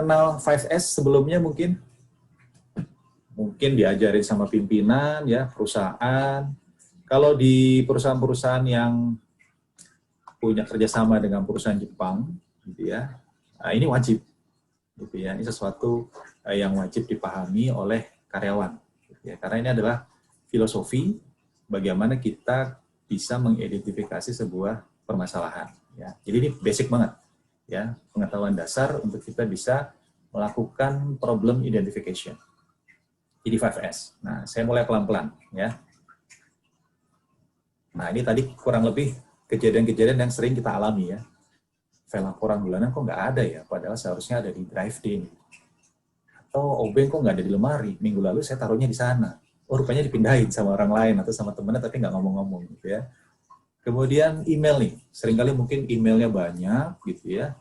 kenal 5S sebelumnya mungkin? Mungkin diajarin sama pimpinan, ya, perusahaan. Kalau di perusahaan-perusahaan yang punya kerjasama dengan perusahaan Jepang, gitu ya, nah, ini wajib, gitu ya. Ini sesuatu yang wajib dipahami oleh karyawan, gitu ya. Karena ini adalah filosofi bagaimana kita bisa mengidentifikasi sebuah permasalahan. Ya. Jadi ini basic banget, ya, pengetahuan dasar untuk kita bisa melakukan problem identification. Jadi 5S. Nah, saya mulai pelan-pelan, ya. Nah, ini tadi kurang lebih kejadian-kejadian yang sering kita alami, ya. File laporan bulanan kok nggak ada ya, padahal seharusnya ada di drive D. Atau obeng kok nggak ada di lemari, minggu lalu saya taruhnya di sana. Oh, rupanya dipindahin sama orang lain atau sama temennya, tapi nggak ngomong-ngomong, gitu ya. Kemudian email nih, seringkali mungkin emailnya banyak, gitu ya.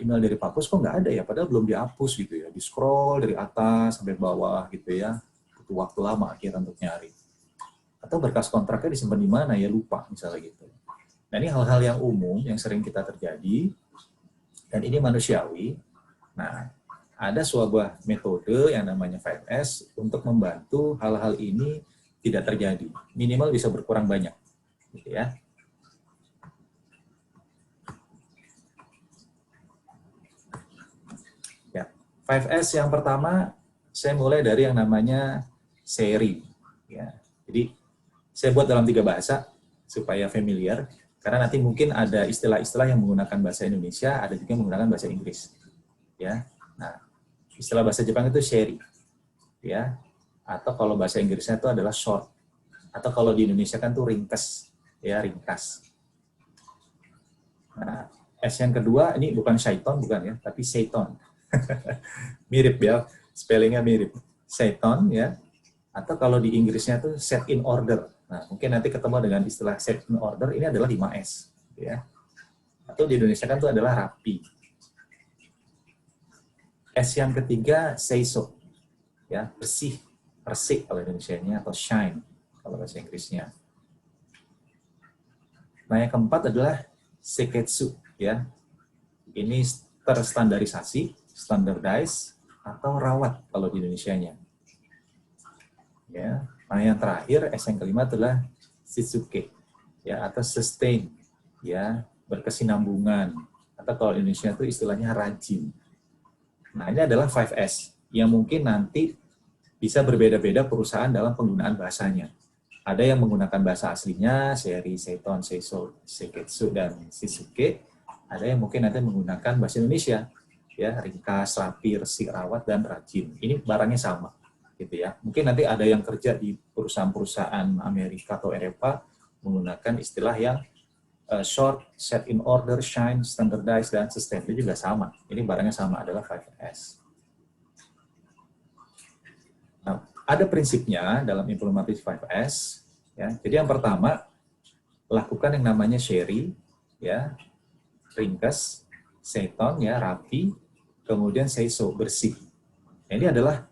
Email dari Pak Pus kok nggak ada ya, padahal belum dihapus gitu ya, di scroll dari atas sampai bawah gitu ya, butuh waktu lama akhirnya untuk nyari. Atau berkas kontraknya disimpan di mana ya, lupa misalnya gitu. Nah, ini hal-hal yang umum yang sering kita terjadi, dan ini manusiawi. Nah, ada sebuah metode yang namanya 5S untuk membantu hal-hal ini tidak terjadi, minimal bisa berkurang banyak, gitu ya. Ya, 5S yang pertama, saya mulai dari yang namanya seri. Ya. Jadi, saya buat dalam 3 bahasa, supaya familiar, karena nanti mungkin ada istilah-istilah yang menggunakan bahasa Indonesia, ada juga yang menggunakan bahasa Inggris. Ya. Nah, istilah bahasa Jepang itu seri. Ya. Atau kalau bahasa Inggrisnya itu adalah short. Atau kalau di Indonesia kan itu ringkas. Ya, ringkas. Nah, S yang kedua, ini bukan syaiton, bukan ya, tapi seiton. Mirip ya, spellingnya mirip. Seiton ya, atau kalau di Inggrisnya itu set in order. Nah, mungkin nanti ketemu dengan istilah set in order, ini adalah 5S. Ya. Atau di Indonesia kan itu adalah rapi. S yang ketiga, seiso. Ya, bersih, resik kalau Indonesianya, atau shine kalau bahasa Inggrisnya. Nah, yang keempat adalah seiketsu. Ya. Ini terstandarisasi, standardize, atau rawat kalau di Indonesianya. Ya. Nah, yang terakhir, S yang kelima adalah shitsuke, ya, atau sustain, ya, berkesinambungan, atau kalau di Indonesia itu istilahnya rajin. Nah, ini adalah 5S, yang mungkin nanti bisa berbeda-beda perusahaan dalam penggunaan bahasanya. Ada yang menggunakan bahasa aslinya, seri, seiton, seiso, seiketsu, dan shitsuke. Ada yang mungkin nanti menggunakan bahasa Indonesia, ya, ringkas, rapi, resik, rawat, dan rajin. Ini barangnya sama, gitu ya. Mungkin nanti ada yang kerja di perusahaan-perusahaan Amerika atau Eropa menggunakan istilah yang short, set in order, shine, standardize, dan sustain. Itu juga sama. Ini barangnya sama, adalah 5S. Nah, ada prinsipnya dalam implementasi 5S. Ya. Jadi yang pertama, lakukan yang namanya seri, ya, ringkas, seiton, ya, rapi, kemudian seiso, bersih. Nah, ini adalah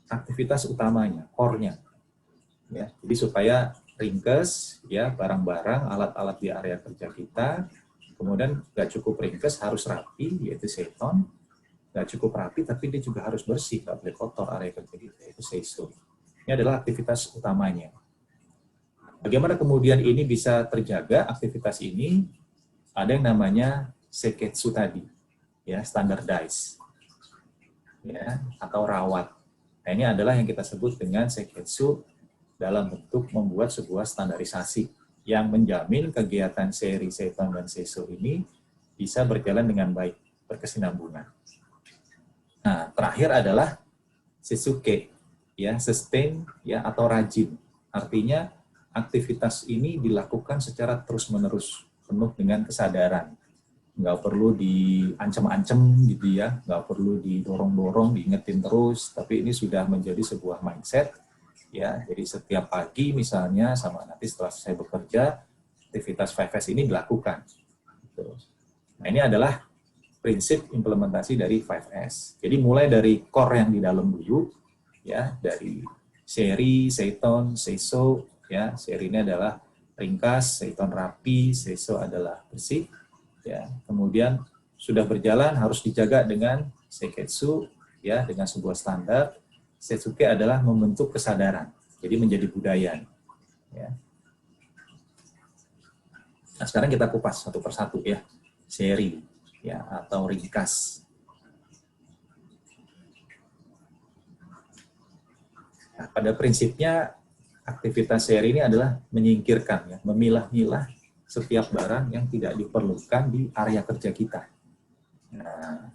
aktivitas utamanya, core-nya. Ya, jadi supaya ringkas, ya, barang-barang, alat-alat di area kerja kita, kemudian nggak cukup ringkas, harus rapi, yaitu seiton, nggak cukup rapi, tapi dia juga harus bersih, nggak boleh kotor area kerja kita, yaitu seiso. Ini adalah aktivitas utamanya. Bagaimana kemudian ini bisa terjaga, aktivitas ini, ada yang namanya seiketsu tadi, ya, standardize, ya, atau rawat. Nah, ini adalah yang kita sebut dengan seiketsu dalam bentuk membuat sebuah standarisasi yang menjamin kegiatan seri, seiton, dan seiso ini bisa berjalan dengan baik, berkesinambungan. Nah, terakhir adalah shitsuke, ya, sustain, ya, atau rajin. Artinya aktivitas ini dilakukan secara terus-menerus, penuh dengan kesadaran. Nggak perlu diancam-ancam gitu ya, nggak perlu didorong-dorong, diingetin terus, tapi ini sudah menjadi sebuah mindset, ya. Jadi setiap pagi misalnya, sama nanti setelah saya bekerja, aktivitas 5S ini dilakukan. Nah, ini adalah prinsip implementasi dari 5S. Jadi mulai dari core yang di dalam dulu, ya, dari seri, seiton, seiso, ya, seri ini adalah ringkas, seiton rapi, seiso adalah bersih, ya. Kemudian sudah berjalan harus dijaga dengan Seiketsu ya dengan sebuah standar. Setsuke adalah membentuk kesadaran, jadi menjadi budaya. Ya. Nah, sekarang kita kupas satu persatu ya, seri ya atau ringkas. Nah, pada prinsipnya aktivitas seri ini adalah menyingkirkan ya, memilah-milah setiap barang yang tidak diperlukan di area kerja kita. Nah,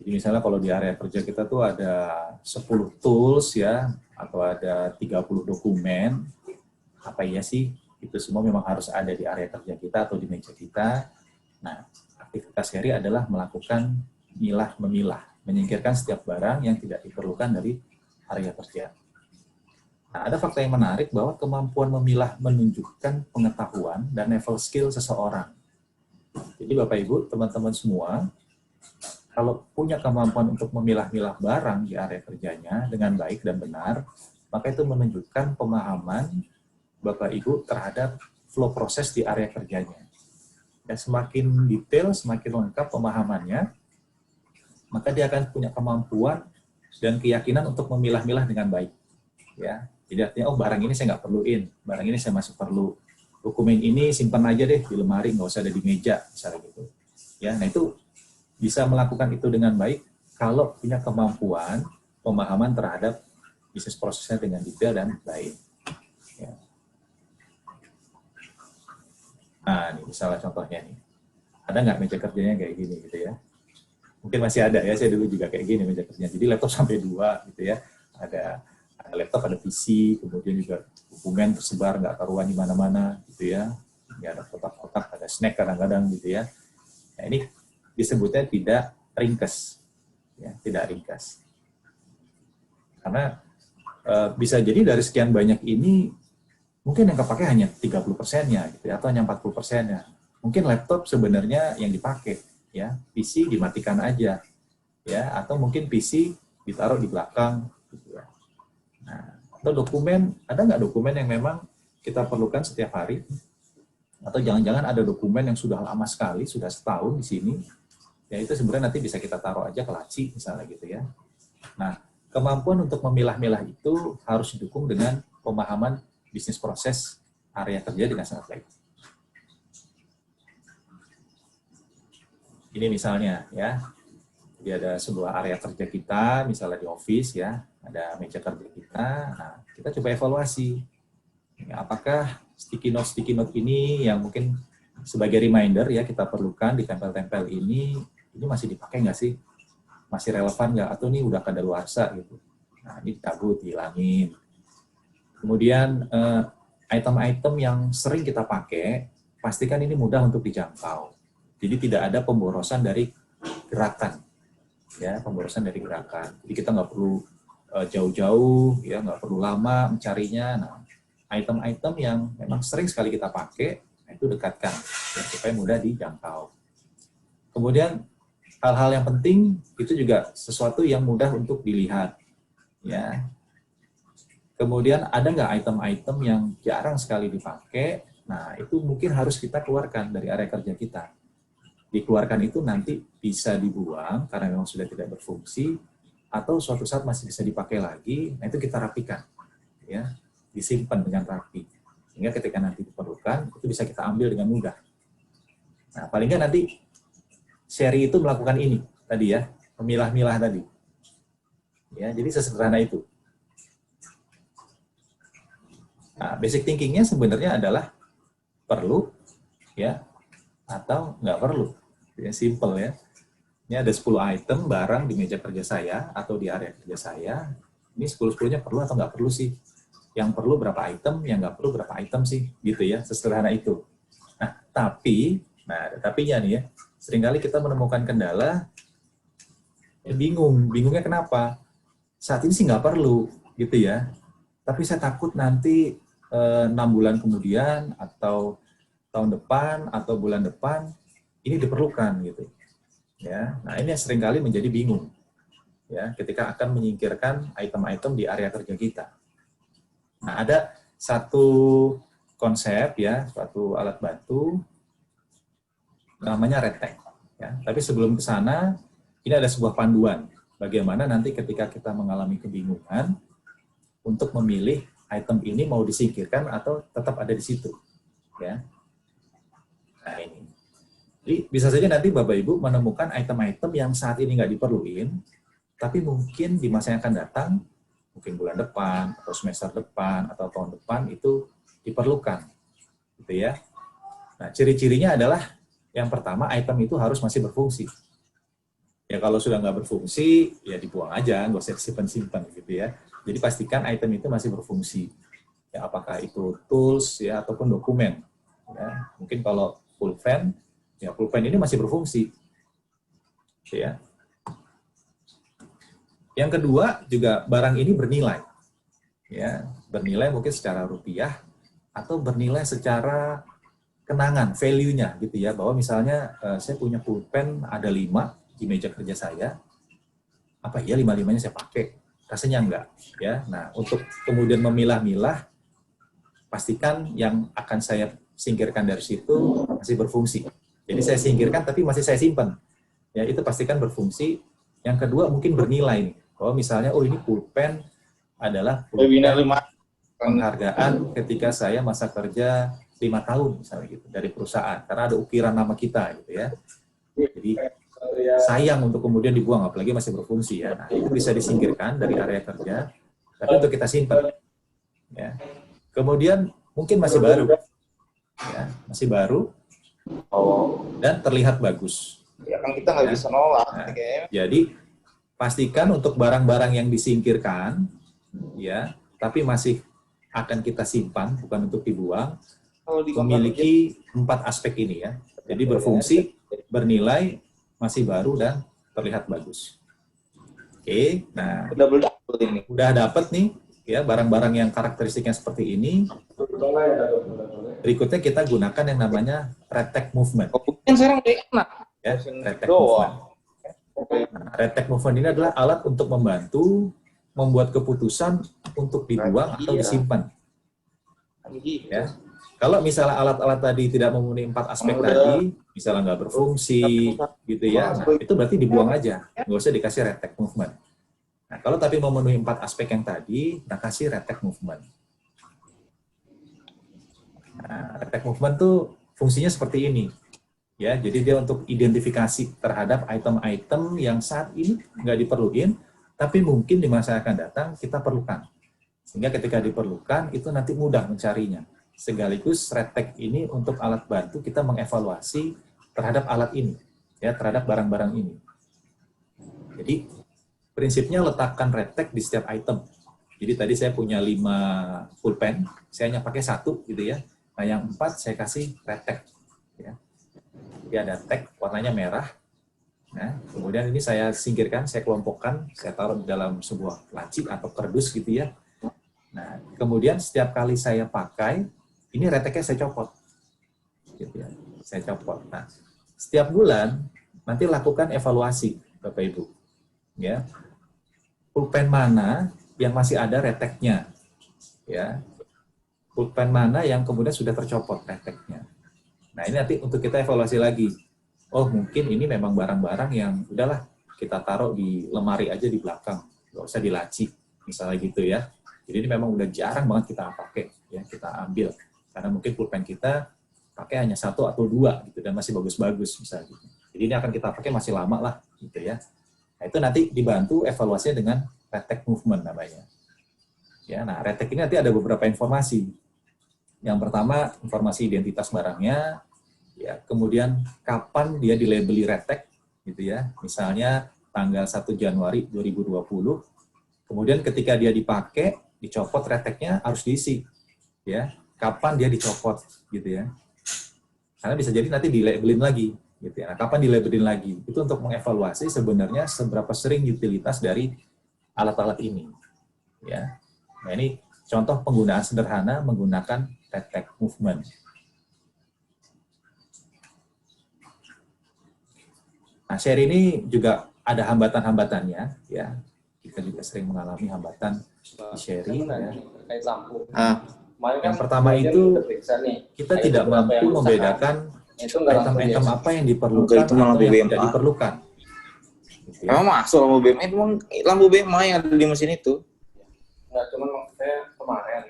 jadi misalnya kalau di area kerja kita tuh ada 10 tools ya, atau ada 30 dokumen, apa iya sih? Itu semua memang harus ada di area kerja kita atau di meja kita. Nah, aktivitas seri adalah melakukan milah-memilah, menyingkirkan setiap barang yang tidak diperlukan dari area kerja. Nah, ada fakta yang menarik bahwa kemampuan memilah menunjukkan pengetahuan dan level skill seseorang. Jadi Bapak Ibu, teman-teman semua, kalau punya kemampuan untuk memilah-milah barang di area kerjanya dengan baik dan benar, maka itu menunjukkan pemahaman Bapak Ibu terhadap flow proses di area kerjanya. Dan semakin detail, semakin lengkap pemahamannya, maka dia akan punya kemampuan dan keyakinan untuk memilah-milah dengan baik. Ya, jadi artinya, oh barang ini saya nggak perluin, barang ini saya masih perlu. Dokumen ini simpan aja deh di lemari, nggak usah ada di meja, misalnya gitu. Ya, nah itu bisa melakukan itu dengan baik kalau punya kemampuan pemahaman terhadap bisnis prosesnya dengan detail dan baik. Ya. Nah, ini misalnya contohnya nih, ada nggak meja kerjanya kayak gini gitu ya? Mungkin masih ada ya, saya dulu juga kayak gini meja kerjanya. Jadi laptop sampai 2 gitu ya, ada laptop, ada PC, kemudian juga dokumen tersebar nggak karuan di mana-mana gitu ya. Ini ada kotak-kotak, ada snack kadang-kadang gitu ya. Nah ini disebutnya tidak ringkas, ya, tidak ringkas. Karena bisa jadi dari sekian banyak ini mungkin yang kepake hanya 30%-nya gitu ya, atau hanya 40%-nya. Mungkin laptop sebenarnya yang dipakai, ya, PC dimatikan aja, ya, atau mungkin PC ditaruh di belakang, gitu ya. Nah, atau dokumen, ada nggak dokumen yang memang kita perlukan setiap hari? Atau jangan-jangan ada dokumen yang sudah lama sekali, sudah setahun di sini, ya itu sebenarnya nanti bisa kita taruh aja ke laci, misalnya gitu ya. Nah, kemampuan untuk memilah-milah itu harus didukung dengan pemahaman bisnis proses area kerja dengan sangat baik. Ini misalnya ya, jadi ada sebuah area kerja kita, misalnya di office ya, ada meja kerja kita. Nah, kita coba evaluasi. Ya, apakah sticky note ini yang mungkin sebagai reminder ya kita perlukan ditempel-tempel ini masih dipakai nggak sih? Masih relevan nggak? Atau ini udah kadaluarsa gitu. Nah, ini dicabut, dihilangin. Kemudian item-item yang sering kita pakai, pastikan ini mudah untuk dijangkau. Jadi tidak ada pemborosan dari gerakan. Ya, pemborosan dari gerakan. Jadi kita nggak perlu jauh-jauh, ya nggak perlu lama mencarinya. Nah, item-item yang memang sering sekali kita pakai, nah itu dekatkan ya, supaya mudah dijangkau. Kemudian hal-hal yang penting itu juga sesuatu yang mudah untuk dilihat. Ya. Kemudian ada nggak item-item yang jarang sekali dipakai? Nah itu mungkin harus kita keluarkan dari area kerja kita. Dikeluarkan itu nanti bisa dibuang karena memang sudah tidak berfungsi, atau suatu saat masih bisa dipakai lagi. Nah itu kita rapikan, ya, disimpan dengan rapi, sehingga ketika nanti diperlukan itu bisa kita ambil dengan mudah. Nah paling nggak nanti seri itu melakukan ini tadi ya, memilah-milah tadi. Ya jadi sesederhana itu. Nah, basic thinkingnya sebenarnya adalah perlu, ya, atau nggak perlu. Ya, simple ya. Ini ada 10 item barang di meja kerja saya atau di area kerja saya. Ini 10-10-nya perlu atau nggak perlu sih? Yang perlu berapa item, yang nggak perlu berapa item sih? Gitu ya, sesederhana itu. Nah, ada tapinya nih ya. Seringkali kita menemukan kendala, bingungnya kenapa? Saat ini sih nggak perlu, gitu ya. Tapi saya takut nanti 6 bulan kemudian, atau tahun depan, atau bulan depan, ini diperlukan gitu. Ya, nah ini seringkali menjadi bingung ya ketika akan menyingkirkan item-item di area kerja kita. Nah, ada satu konsep ya, suatu alat bantu namanya RedTech ya. Tapi sebelum ke sana, ini ada sebuah panduan bagaimana nanti ketika kita mengalami kebingungan untuk memilih item ini mau disingkirkan atau tetap ada di situ, ya. Nah ini, jadi bisa saja nanti Bapak Ibu menemukan item-item yang saat ini nggak diperluin, tapi mungkin di masa yang akan datang, mungkin bulan depan atau semester depan atau tahun depan itu diperlukan, gitu ya. Nah ciri-cirinya adalah yang pertama item itu harus masih berfungsi. Ya kalau sudah nggak berfungsi, ya dibuang aja, nggak usah simpan-simpan gitu ya. Jadi pastikan item itu masih berfungsi. Ya, apakah itu tools ya ataupun dokumen. Ya, mungkin kalau pulpen, ya pulpen ini masih berfungsi. Ya. Yang kedua juga barang ini bernilai. Ya, bernilai mungkin secara rupiah atau bernilai secara kenangan, value-nya gitu ya. Bahwa misalnya saya punya pulpen ada 5 di meja kerja saya. Apa iya 5-5-nya saya pakai? Rasanya enggak, ya. Nah, untuk kemudian memilah-milah, pastikan yang akan saya singkirkan dari situ masih berfungsi. Jadi saya singkirkan tapi masih saya simpan. Ya, itu pastikan berfungsi. Yang kedua mungkin bernilai nih. Kalau misalnya, oh ini pulpen adalah pulpen penghargaan ketika saya masa kerja 5 tahun misalnya gitu dari perusahaan karena ada ukiran nama kita gitu ya. Jadi sayang untuk kemudian dibuang, apalagi masih berfungsi ya. Nah, itu bisa disingkirkan dari area kerja, tapi untuk kita simpan. Ya. Kemudian mungkin masih baru, ya, masih baru, dan terlihat bagus. Ya kan kita nggak bisa nolak. Nah, jadi pastikan untuk barang-barang yang disingkirkan, ya, tapi masih akan kita simpan, bukan untuk dibuang, memiliki 4 aspek ini ya. Jadi berfungsi, bernilai, masih baru dan terlihat bagus. Oke, nah udah dapat nih ya barang-barang yang karakteristiknya seperti ini. Berikutnya kita gunakan yang namanya red tag movement. Mungkin sekarang enak. Ya, red tag movement. Nah, red tag movement ini adalah alat untuk membantu membuat keputusan untuk dibuang atau disimpan. Ya. Kalau misalnya alat-alat tadi tidak memenuhi 4 aspek tadi, misalnya nggak berfungsi, gitu ya, nah, itu berarti dibuang aja, nggak usah dikasih red tag movement. Nah, kalau tapi memenuhi 4 aspek yang tadi, kita kasih red tag movement. Nah, red tag movement tuh fungsinya seperti ini, ya. Jadi dia untuk identifikasi terhadap item-item yang saat ini nggak diperluin, tapi mungkin di masa yang akan datang kita perlukan. Sehingga ketika diperlukan itu nanti mudah mencarinya. Sekaligus red tag ini untuk alat bantu kita mengevaluasi terhadap alat ini, ya, terhadap barang-barang ini. Jadi prinsipnya letakkan red tag di setiap item. Jadi tadi saya punya 5 pulpen, saya hanya pakai 1 gitu ya. Nah yang 4 saya kasih red tag. Ya. Jadi ada tag warnanya merah. Nah, kemudian ini saya singkirkan, saya kelompokkan, saya taruh di dalam sebuah laci atau kardus gitu ya. Nah, kemudian setiap kali saya pakai, ini red tag-nya saya copot. Gitu ya. Saya copot. Nah, setiap bulan nanti lakukan evaluasi, Bapak Ibu. Ya. Pulpen mana yang masih ada red tag-nya? Ya. Pulpen mana yang kemudian sudah tercopot red tag-nya? Nah, ini nanti untuk kita evaluasi lagi. Oh, mungkin ini memang barang-barang yang udahlah kita taruh di lemari aja di belakang. Nggak usah di laci, misalnya gitu ya. Jadi ini memang udah jarang banget kita pakai, ya, kita ambil. Karena mungkin pulpen kita pakai hanya 1 atau 2 gitu dan masih bagus-bagus misalnya gitu. Jadi ini akan kita pakai masih lama lah gitu ya. Nah, itu nanti dibantu evaluasinya dengan red tag movement namanya. Ya, nah red tag ini nanti ada beberapa informasi. Yang pertama informasi identitas barangnya, ya, kemudian kapan dia dilabeli red tag gitu ya. Misalnya tanggal 1 Januari 2020. Kemudian ketika dia dipakai, dicopot red tag-nya harus diisi. Ya. Kapan dia dicopot gitu ya. Karena bisa jadi nanti dilabelin lagi gitu ya. Nah, kapan dilabelin lagi? Itu untuk mengevaluasi sebenarnya seberapa sering utilitas dari alat-alat ini. Ya. Nah, ini contoh penggunaan sederhana menggunakan red tag movement. Nah, share ini juga ada hambatan-hambatannya ya. Kita juga sering mengalami hambatan di sharing ya. Yang pertama itu kita tidak mampu membedakan item-item apa yang diperlukan atau yang tidak diperlukan. Gitu ya. Emang masuk lampu BMA, emang lampu BMA yang ada di mesin itu? Nggak, cuman maksudnya kemarin.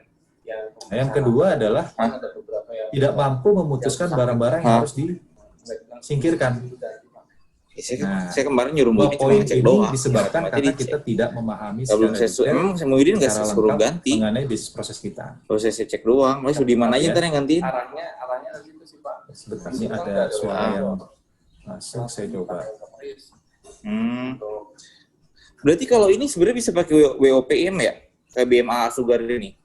Nah, yang kedua adalah Ada beberapa yang tidak mampu memutuskan barang-barang yang harus disingkirkan. Nah, Saya kemarin nyuruh dua Muhyiddin cuma poin ngecek ini doang. disebabkan Otomatis karena dicek. kita tidak memahami Sebelum secara saya detail, emang saya Muhyiddin nggak secara suruh lengkap ganti. mengenai bisnis proses kita. Kalau saya cek doang, lalu di mana aja Ya. ntar yang gantiin? arahnya gitu sih Pak. Sebentar, ini ada suara yang masuk, saya coba. Berarti kalau ini sebenarnya bisa pakai WOPM ya? Kayak BMA Sugar ini.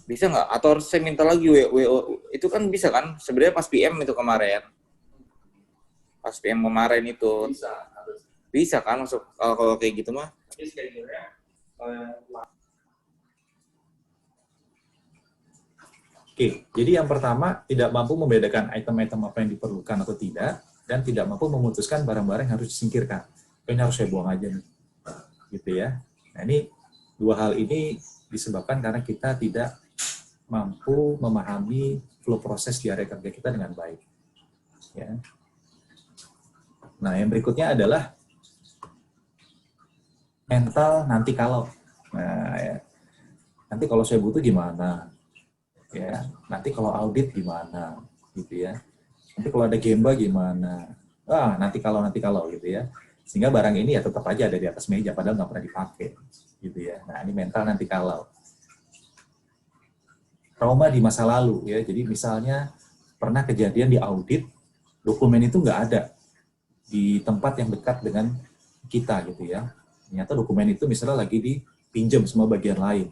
Bisa nggak? Atau harus saya minta lagi WO? Itu kan bisa kan? Sebenarnya pas PM itu kemarin. Pas PM kemarin itu. Bisa kan masuk kalau kayak gitu mah? Oke, jadi yang pertama tidak mampu membedakan item-item apa yang diperlukan atau tidak, dan tidak mampu memutuskan barang-barang yang harus disingkirkan. Ini harus saya buang aja nih, gitu ya. Nah ini dua hal ini disebabkan karena kita tidak mampu memahami flow proses di area kerja kita dengan baik. Ya. Nah yang berikutnya adalah mental nanti kalau. Nah ya, nanti kalau saya butuh gimana? Ya, nanti kalau audit gimana, gitu ya. Nanti kalau ada gemba gimana? Nanti kalau gitu ya. Sehingga barang ini ya tetap aja ada di atas meja, padahal nggak pernah dipakai, gitu ya. Nah ini mental nanti kalau. Trauma di masa lalu ya. Jadi misalnya pernah kejadian di audit, dokumen itu nggak ada di tempat yang dekat dengan kita, gitu ya. Ternyata dokumen itu misalnya lagi dipinjam semua bagian lain,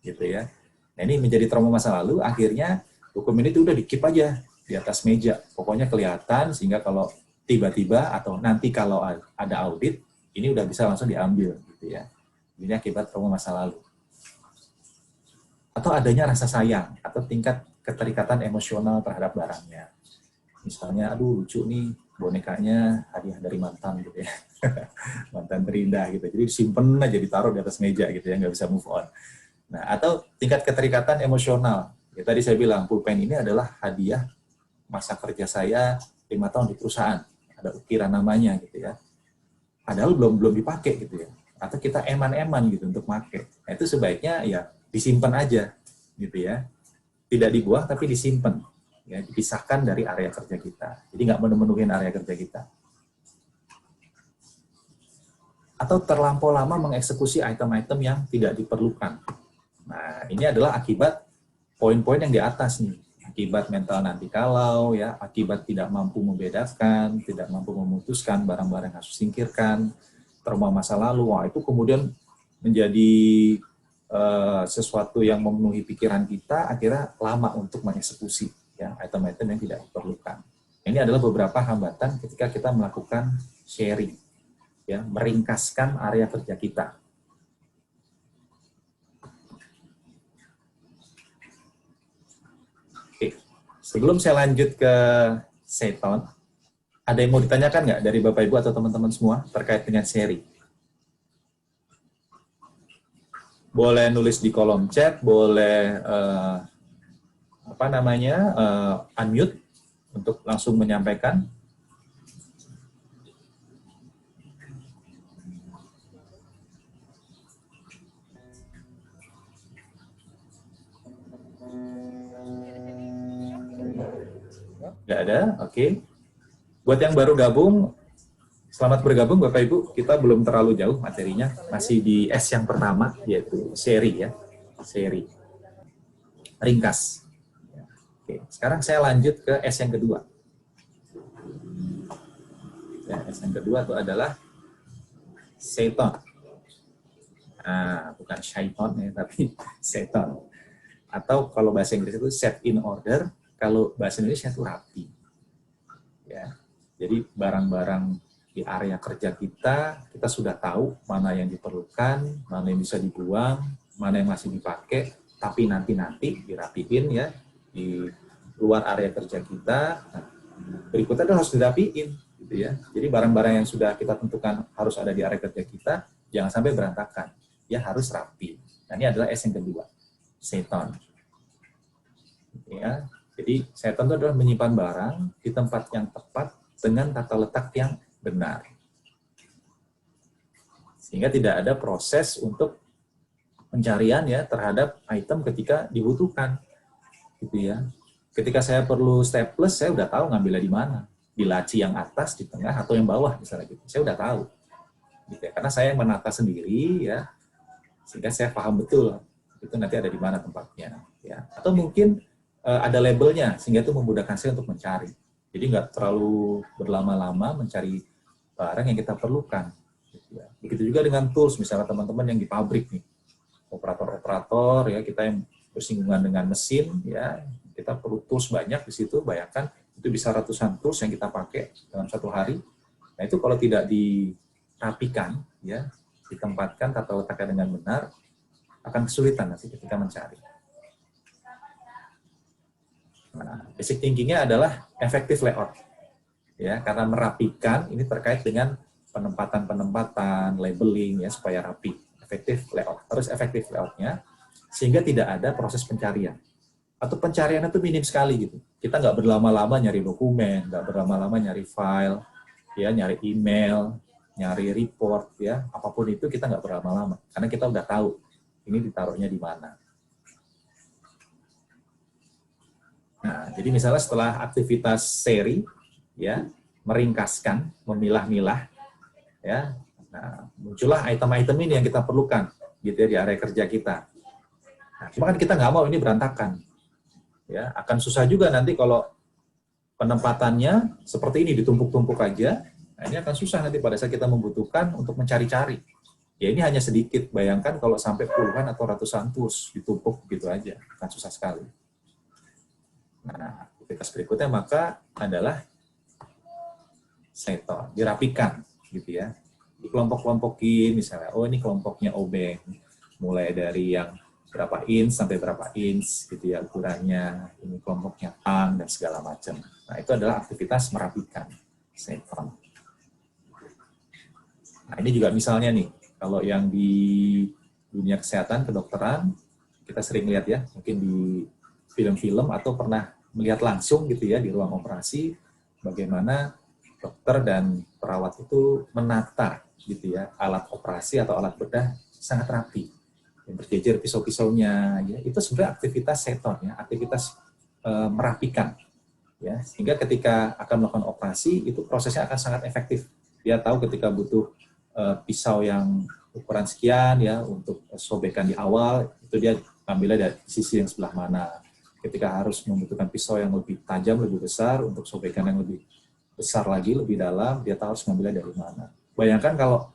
gitu ya. Nah, ini menjadi trauma masa lalu, akhirnya dokumen itu udah di-keep aja di atas meja. Pokoknya kelihatan, sehingga kalau tiba-tiba atau nanti kalau ada audit, ini udah bisa langsung diambil, gitu ya. Ini akibat trauma masa lalu. Atau adanya rasa sayang, atau tingkat keterikatan emosional terhadap barangnya. Misalnya, aduh lucu nih, bonekanya hadiah dari mantan, gitu ya. Mantan terindah, gitu. Jadi disimpan aja, ditaruh di atas meja, gitu ya, nggak bisa move on. Nah, atau tingkat keterikatan emosional. Ya, tadi saya bilang, pulpen ini adalah hadiah masa kerja saya 5 tahun di perusahaan. Ada ukiran namanya gitu ya. Padahal belum dipakai gitu ya. Atau kita eman-eman gitu untuk pakai. Nah, itu sebaiknya ya disimpan aja gitu ya. Tidak dibuang tapi disimpan. Ya, dipisahkan dari area kerja kita. Jadi nggak memenuhi area kerja kita. Atau terlampau lama mengeksekusi item-item yang tidak diperlukan. Nah, ini adalah akibat poin-poin yang di atas nih. Akibat mental nanti kalau, ya, akibat tidak mampu membedakan, tidak mampu memutuskan barang-barang yang harus disingkirkan, trauma masa lalu, wah itu kemudian menjadi sesuatu yang memenuhi pikiran kita, akhirnya lama untuk mengeksekusi ya item-item yang tidak diperlukan. Ini adalah beberapa hambatan ketika kita melakukan sharing, ya, meringkaskan area kerja kita. Sebelum saya lanjut ke Seton, ada yang mau ditanyakan nggak dari Bapak Ibu atau teman-teman semua terkait dengan seri? Boleh nulis di kolom chat, boleh unmute untuk langsung menyampaikan. Nggak ada, oke. Buat yang baru gabung, selamat bergabung Bapak Ibu. Kita belum terlalu jauh materinya, masih di S yang pertama, yaitu seri ya, seri. Ringkas. Oke, sekarang saya lanjut ke S yang kedua. Ya, S yang kedua itu adalah Seton. Nah, bukan syaiton ya, tapi Seton. Atau kalau bahasa Inggris itu set in order, kalau bahasa Indonesia itu rapi. Ya. Jadi barang-barang di area kerja kita sudah tahu mana yang diperlukan, mana yang bisa dibuang, mana yang masih dipakai, tapi nanti dirapiin ya di luar area kerja kita. Nah, berikutnya itu harus dirapiin, gitu ya. Jadi barang-barang yang sudah kita tentukan harus ada di area kerja kita, jangan sampai berantakan. Ya harus rapi. Nah, ini adalah S yang kedua, Seton. Ya, jadi Seton itu adalah menyimpan barang di tempat yang tepat dengan tata letak yang benar. Sehingga tidak ada proses untuk pencarian ya terhadap item ketika dibutuhkan, gitu ya. Ketika saya perlu staples, saya udah tahu ngambilnya di mana, di laci yang atas, di tengah, atau yang bawah misalnya gitu. Saya udah tahu, gitu ya. Karena saya yang menata sendiri ya, sehingga saya paham betul itu nanti ada di mana tempatnya, ya. Atau mungkin ada labelnya, sehingga itu memudahkan saya untuk mencari. Jadi nggak terlalu berlama-lama mencari barang yang kita perlukan. Gitu ya. Begitu juga dengan tools, misalnya teman-teman yang di pabrik nih, operator-operator ya, kita yang bersinggungan dengan mesin ya, kita perlu tools banyak di situ. Bayangkan itu bisa ratusan tools yang kita pakai dalam satu hari. Nah itu kalau tidak dirapikan ya, ditempatkan tata letaknya dengan benar, akan kesulitan nanti ketika mencari. Nah, basic thinking-nya adalah effective layout. Ya, karena merapikan ini terkait dengan penempatan-penempatan, labeling ya supaya rapi. Effective layout. Harus effective layout-nya sehingga tidak ada proses pencarian. Atau pencariannya itu minim sekali gitu. Kita nggak berlama-lama nyari dokumen, nggak berlama-lama nyari file, ya, nyari email, nyari report ya, apapun itu kita nggak berlama-lama karena kita udah tahu ini ditaruhnya di mana. Nah, jadi misalnya setelah aktivitas seri, ya, meringkaskan, memilah-milah, ya, nah, muncullah item-item ini yang kita perlukan, gitu ya, di area kerja kita. Nah, cuma kan kita nggak mau ini berantakan, ya, akan susah juga nanti kalau penempatannya seperti ini ditumpuk-tumpuk aja. Nah, ini akan susah nanti pada saat kita membutuhkan untuk mencari-cari. Ya ini hanya sedikit, bayangkan kalau sampai puluhan atau ratusan tools ditumpuk gitu aja, akan susah sekali. Nah, aktivitas berikutnya maka adalah settle, dirapikan gitu ya. Di kelompok-kelompokin misalnya, oh ini kelompoknya obeng, mulai dari yang berapa inch sampai berapa inch gitu ya ukurannya, ini kelompoknya tang dan segala macam. Nah, itu adalah aktivitas merapikan, settle. Nah, ini juga misalnya nih, kalau yang di dunia kesehatan, kedokteran, kita sering lihat ya, mungkin di film-film atau pernah melihat langsung gitu ya di ruang operasi bagaimana dokter dan perawat itu menata gitu ya alat operasi atau alat bedah sangat rapi, yang berjejer pisau-pisaunya ya, itu sebenarnya aktivitas seton ya, aktivitas merapikan ya, sehingga ketika akan melakukan operasi itu prosesnya akan sangat efektif. Dia tahu ketika butuh pisau yang ukuran sekian ya untuk sobekan di awal, itu dia ambilnya dari sisi yang sebelah mana. Ketika harus membutuhkan pisau yang lebih tajam, lebih besar, untuk sobekan yang lebih besar lagi, lebih dalam, dia tahu harus mengambilnya dari mana. Bayangkan kalau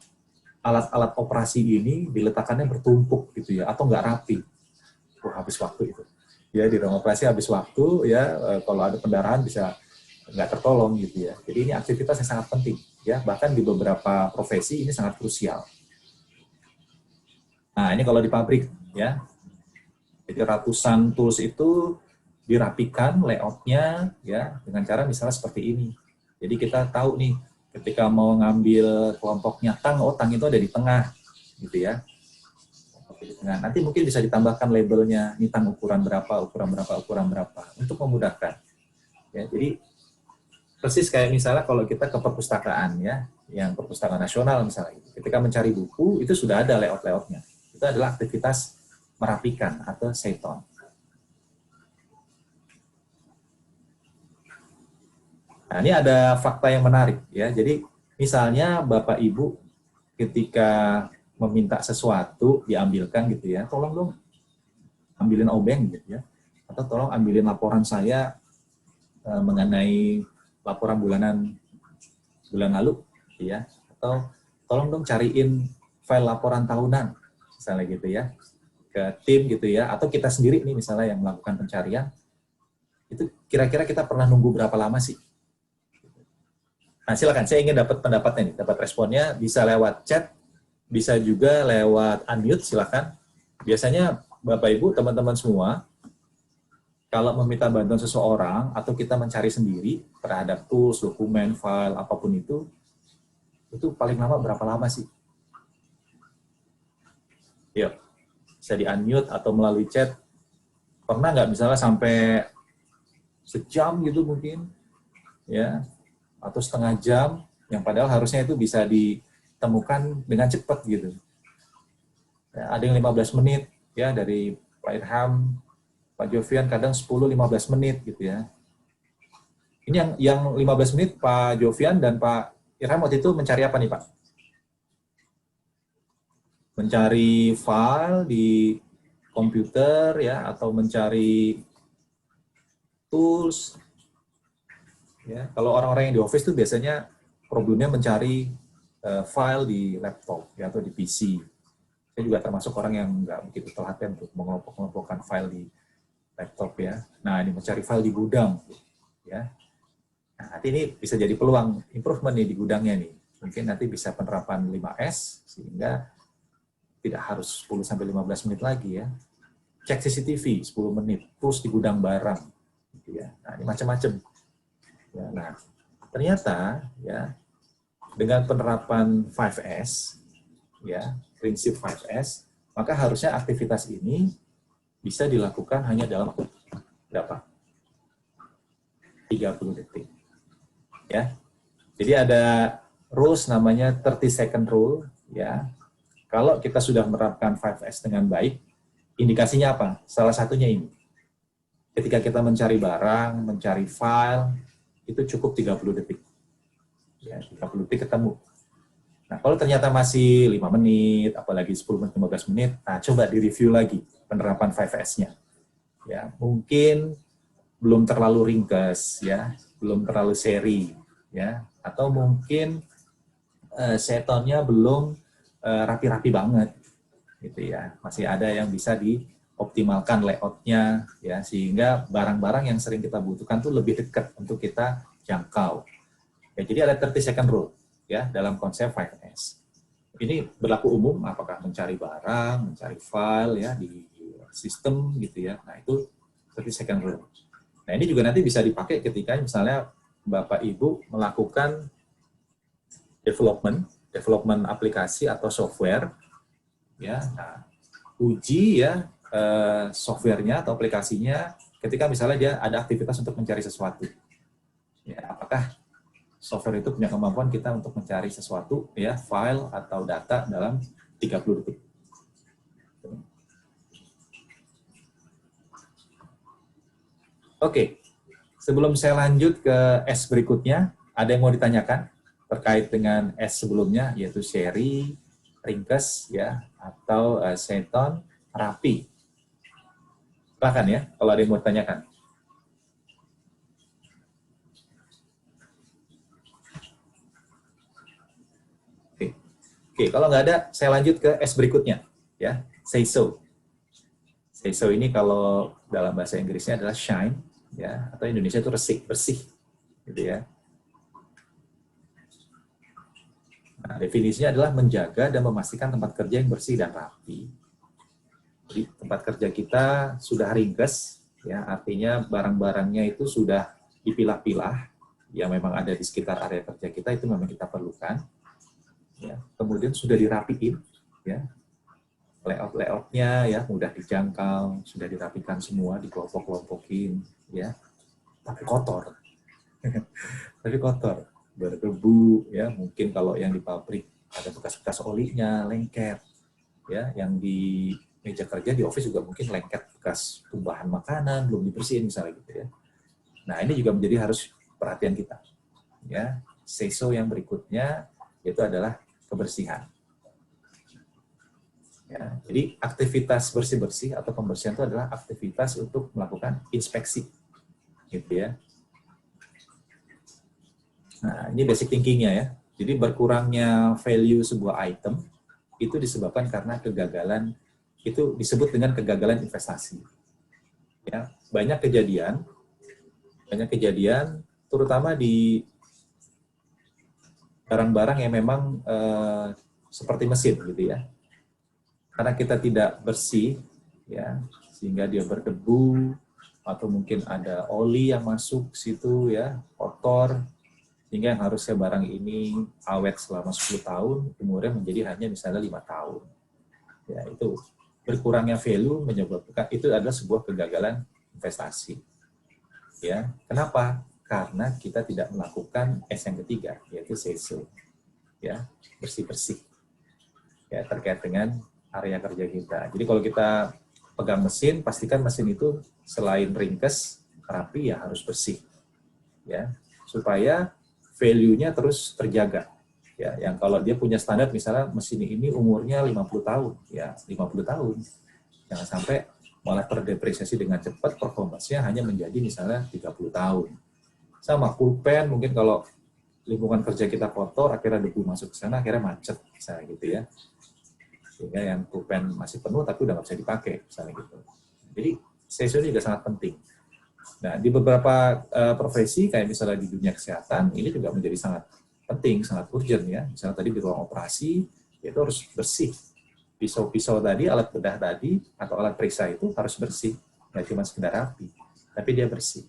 alat-alat operasi ini diletakkannya bertumpuk gitu ya, atau nggak rapi. Habis waktu itu. Ya, di ruang operasi habis waktu, ya kalau ada pendarahan bisa nggak tertolong gitu ya. Jadi ini aktivitas yang sangat penting. Ya, bahkan di beberapa profesi ini sangat krusial. Nah, ini kalau di pabrik ya. Jadi ratusan tools itu dirapikan layout-nya ya dengan cara misalnya seperti ini. Jadi kita tahu nih ketika mau ngambil kelompoknya tang, oh tang itu ada di tengah gitu ya. Di tengah. Nanti mungkin bisa ditambahkan labelnya, ini tang ukuran berapa, ukuran berapa, ukuran berapa untuk memudahkan. Ya, jadi persis kayak misalnya kalau kita ke perpustakaan ya, yang perpustakaan nasional misalnya, ketika mencari buku itu sudah ada layout-layoutnya. Itu adalah aktivitas merapikan atau seton. Nah, ini ada fakta yang menarik ya. Jadi misalnya Bapak Ibu ketika meminta sesuatu diambilkan gitu ya, tolong dong ambilin obeng gitu ya, atau tolong ambilin laporan saya mengenai laporan bulanan bulan lalu gitu ya, atau tolong dong cariin file laporan tahunan misalnya gitu ya, ke tim gitu ya, atau kita sendiri nih misalnya yang melakukan pencarian, itu kira-kira kita pernah nunggu berapa lama sih? Nah silakan, saya ingin dapat pendapatnya nih, dapat responnya, bisa lewat chat, bisa juga lewat unmute, silakan. Biasanya Bapak Ibu, teman-teman semua, kalau meminta bantuan seseorang atau kita mencari sendiri terhadap tools, dokumen, file, apapun itu paling lama berapa lama sih? Yuk. Bisa di-unmute atau melalui chat. Pernah nggak misalnya sampai sejam gitu mungkin, ya, atau setengah jam, yang padahal harusnya itu bisa ditemukan dengan cepat gitu. Ya, ada yang 15 menit ya dari Pak Irham, Pak Jovian kadang 10-15 menit gitu ya. Ini yang 15 menit Pak Jovian dan Pak Irham waktu itu mencari apa nih Pak? Mencari file di komputer ya, atau mencari tools ya. Kalau orang-orang yang di office tuh biasanya problemnya mencari file di laptop ya, atau di PC. Saya juga termasuk orang yang nggak begitu telaten untuk mengelompok-kelompokkan file di laptop ya. Nah, ini mencari file di gudang ya. Nah, nanti ini bisa jadi peluang improvement nih di gudangnya nih. Mungkin nanti bisa penerapan 5S sehingga tidak harus 10-15 menit lagi ya. Cek CCTV 10 menit, terus di gudang barang gitu ya. Nah, ini macam-macam. Ya, nah, ternyata ya dengan penerapan 5S ya, prinsip 5S, maka harusnya aktivitas ini bisa dilakukan hanya dalam berapa? 30 detik. Ya. Jadi ada rules namanya 30 second rule ya. Kalau kita sudah menerapkan 5S dengan baik, indikasinya apa? Salah satunya ini. Ketika kita mencari barang, mencari file, itu cukup 30 detik. Ya, 30 detik ketemu. Nah, kalau ternyata masih 5 menit, apalagi 10 menit, 15 menit, nah coba direview lagi penerapan 5S-nya. Ya, mungkin belum terlalu ringkas, ya, belum terlalu seri, ya, atau mungkin setonnya belum rapi-rapi banget, gitu ya. Masih ada yang bisa dioptimalkan layoutnya, ya, sehingga barang-barang yang sering kita butuhkan tuh lebih dekat untuk kita jangkau. Ya, jadi ada 30 second rule ya dalam konsep 5S. Ini berlaku umum apakah mencari barang, mencari file ya di sistem gitu ya. Nah, itu 30 second rule. Nah, ini juga nanti bisa dipakai ketika misalnya Bapak Ibu melakukan development aplikasi atau software ya. Nah, uji ya softwarenya atau aplikasinya ketika misalnya dia ada aktivitas untuk mencari sesuatu. Ya, apakah software itu punya kemampuan kita untuk mencari sesuatu, ya, file atau data dalam 30 detik. Oke, sebelum saya lanjut ke S berikutnya, ada yang mau ditanyakan terkait dengan S sebelumnya, yaitu seri, ringkas, ya, atau seton, rapi. Silakan ya, kalau ada yang mau ditanyakan. Oke, kalau nggak ada, saya lanjut ke S berikutnya, ya, say so. Say so ini kalau dalam bahasa Inggrisnya adalah shine, ya, atau Indonesia itu resik, bersih, gitu ya. Nah, definisinya adalah menjaga dan memastikan tempat kerja yang bersih dan rapi. Jadi tempat kerja kita sudah ringkas, ya, artinya barang-barangnya itu sudah dipilah-pilah, yang memang ada di sekitar area kerja kita itu memang kita perlukan. Ya, kemudian sudah dirapiin, ya, layout-layoutnya ya mudah dijangkau, sudah dirapikan semua, dikelompok-kelompokin, ya, tapi kotor, tapi kotor, berdebu, ya, mungkin kalau yang di pabrik ada bekas-bekas olinya, lengket, ya, yang di meja kerja di office juga mungkin lengket bekas tumbahan makanan belum dibersihin misalnya gitu ya. Nah, ini juga menjadi harus perhatian kita, ya. Say so yang berikutnya itu adalah kebersihan. Ya, jadi aktivitas bersih-bersih atau pembersihan itu adalah aktivitas untuk melakukan inspeksi, gitu ya. Nah, ini basic thinking-nya ya. Jadi berkurangnya value sebuah item itu disebabkan karena kegagalan, itu disebut dengan kegagalan investasi. Ya, banyak kejadian, terutama di barang-barang yang memang seperti mesin gitu ya. Karena kita tidak bersih, ya, sehingga dia berdebu atau mungkin ada oli yang masuk situ ya, kotor, sehingga yang harusnya barang ini awet selama 10 tahun, kemudian menjadi hanya misalnya 5 tahun. Ya, itu berkurangnya value menyebabkan itu adalah sebuah kegagalan investasi. Ya, kenapa? Karena kita tidak melakukan S yang ketiga, yaitu say so. ya, bersih-bersih. Ya, terkait dengan area kerja kita. Jadi kalau kita pegang mesin, pastikan mesin itu selain ringkes, rapi ya harus bersih. Ya, supaya value-nya terus terjaga. Ya, yang kalau dia punya standar misalnya mesin ini umurnya 50 tahun, ya 50 tahun. Jangan sampai malah terdepresiasi dengan cepat, performance-nya hanya menjadi misalnya 30 tahun. Sama pulpen, mungkin kalau lingkungan kerja kita kotor, akhirnya debu masuk ke sana, akhirnya macet, misalnya gitu ya. Sehingga yang pulpen masih penuh tapi udah nggak bisa dipakai, misalnya gitu. Jadi season juga sangat penting. Nah, di beberapa profesi kayak misalnya di dunia kesehatan ini juga menjadi sangat penting, sangat urgent ya. Misalnya tadi di ruang operasi itu harus bersih. Pisau-pisau tadi, alat bedah tadi atau alat periksa itu harus bersih, nggak cuma sekedar rapi, tapi dia bersih.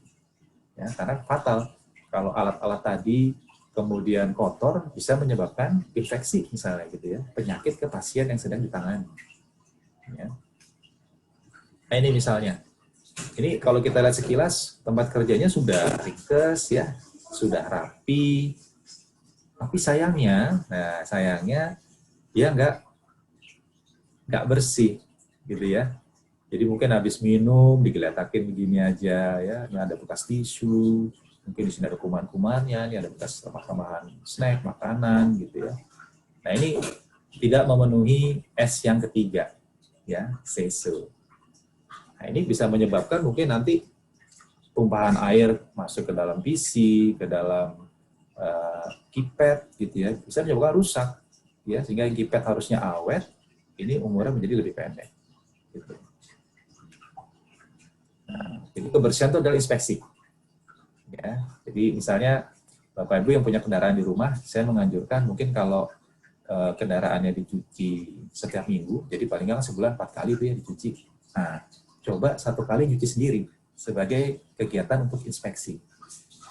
Ya, karena fatal kalau alat-alat tadi kemudian kotor bisa menyebabkan infeksi misalnya gitu ya, penyakit ke pasien yang sedang ditangani. Ya. Nah ini misalnya. Ini kalau kita lihat sekilas, tempat kerjanya sudah ringkes ya, sudah rapi. Tapi sayangnya dia nggak bersih, gitu ya. Jadi mungkin habis minum, digeletakin begini aja ya, ini ada bekas tisu, mungkin di sini ada kuman-kumannya, ini ada bekas remah-remahan snack, makanan, gitu ya. Nah ini tidak memenuhi S yang ketiga, ya, seiso. Nah, ini bisa menyebabkan mungkin nanti tumpahan air masuk ke dalam PC, ke dalam keypad, gitu ya, bisa menyebabkan rusak, ya, sehingga keypad harusnya awet, ini umurnya menjadi lebih pendek. Gitu. Nah, jadi kebersihan itu adalah inspeksi. Ya, jadi misalnya Bapak Ibu yang punya kendaraan di rumah, saya menganjurkan mungkin kalau kendaraannya dicuci setiap minggu, jadi paling nggak sebulan 4 kali itu ya dicuci. Nah, coba 1 kali nyuci sendiri sebagai kegiatan untuk inspeksi.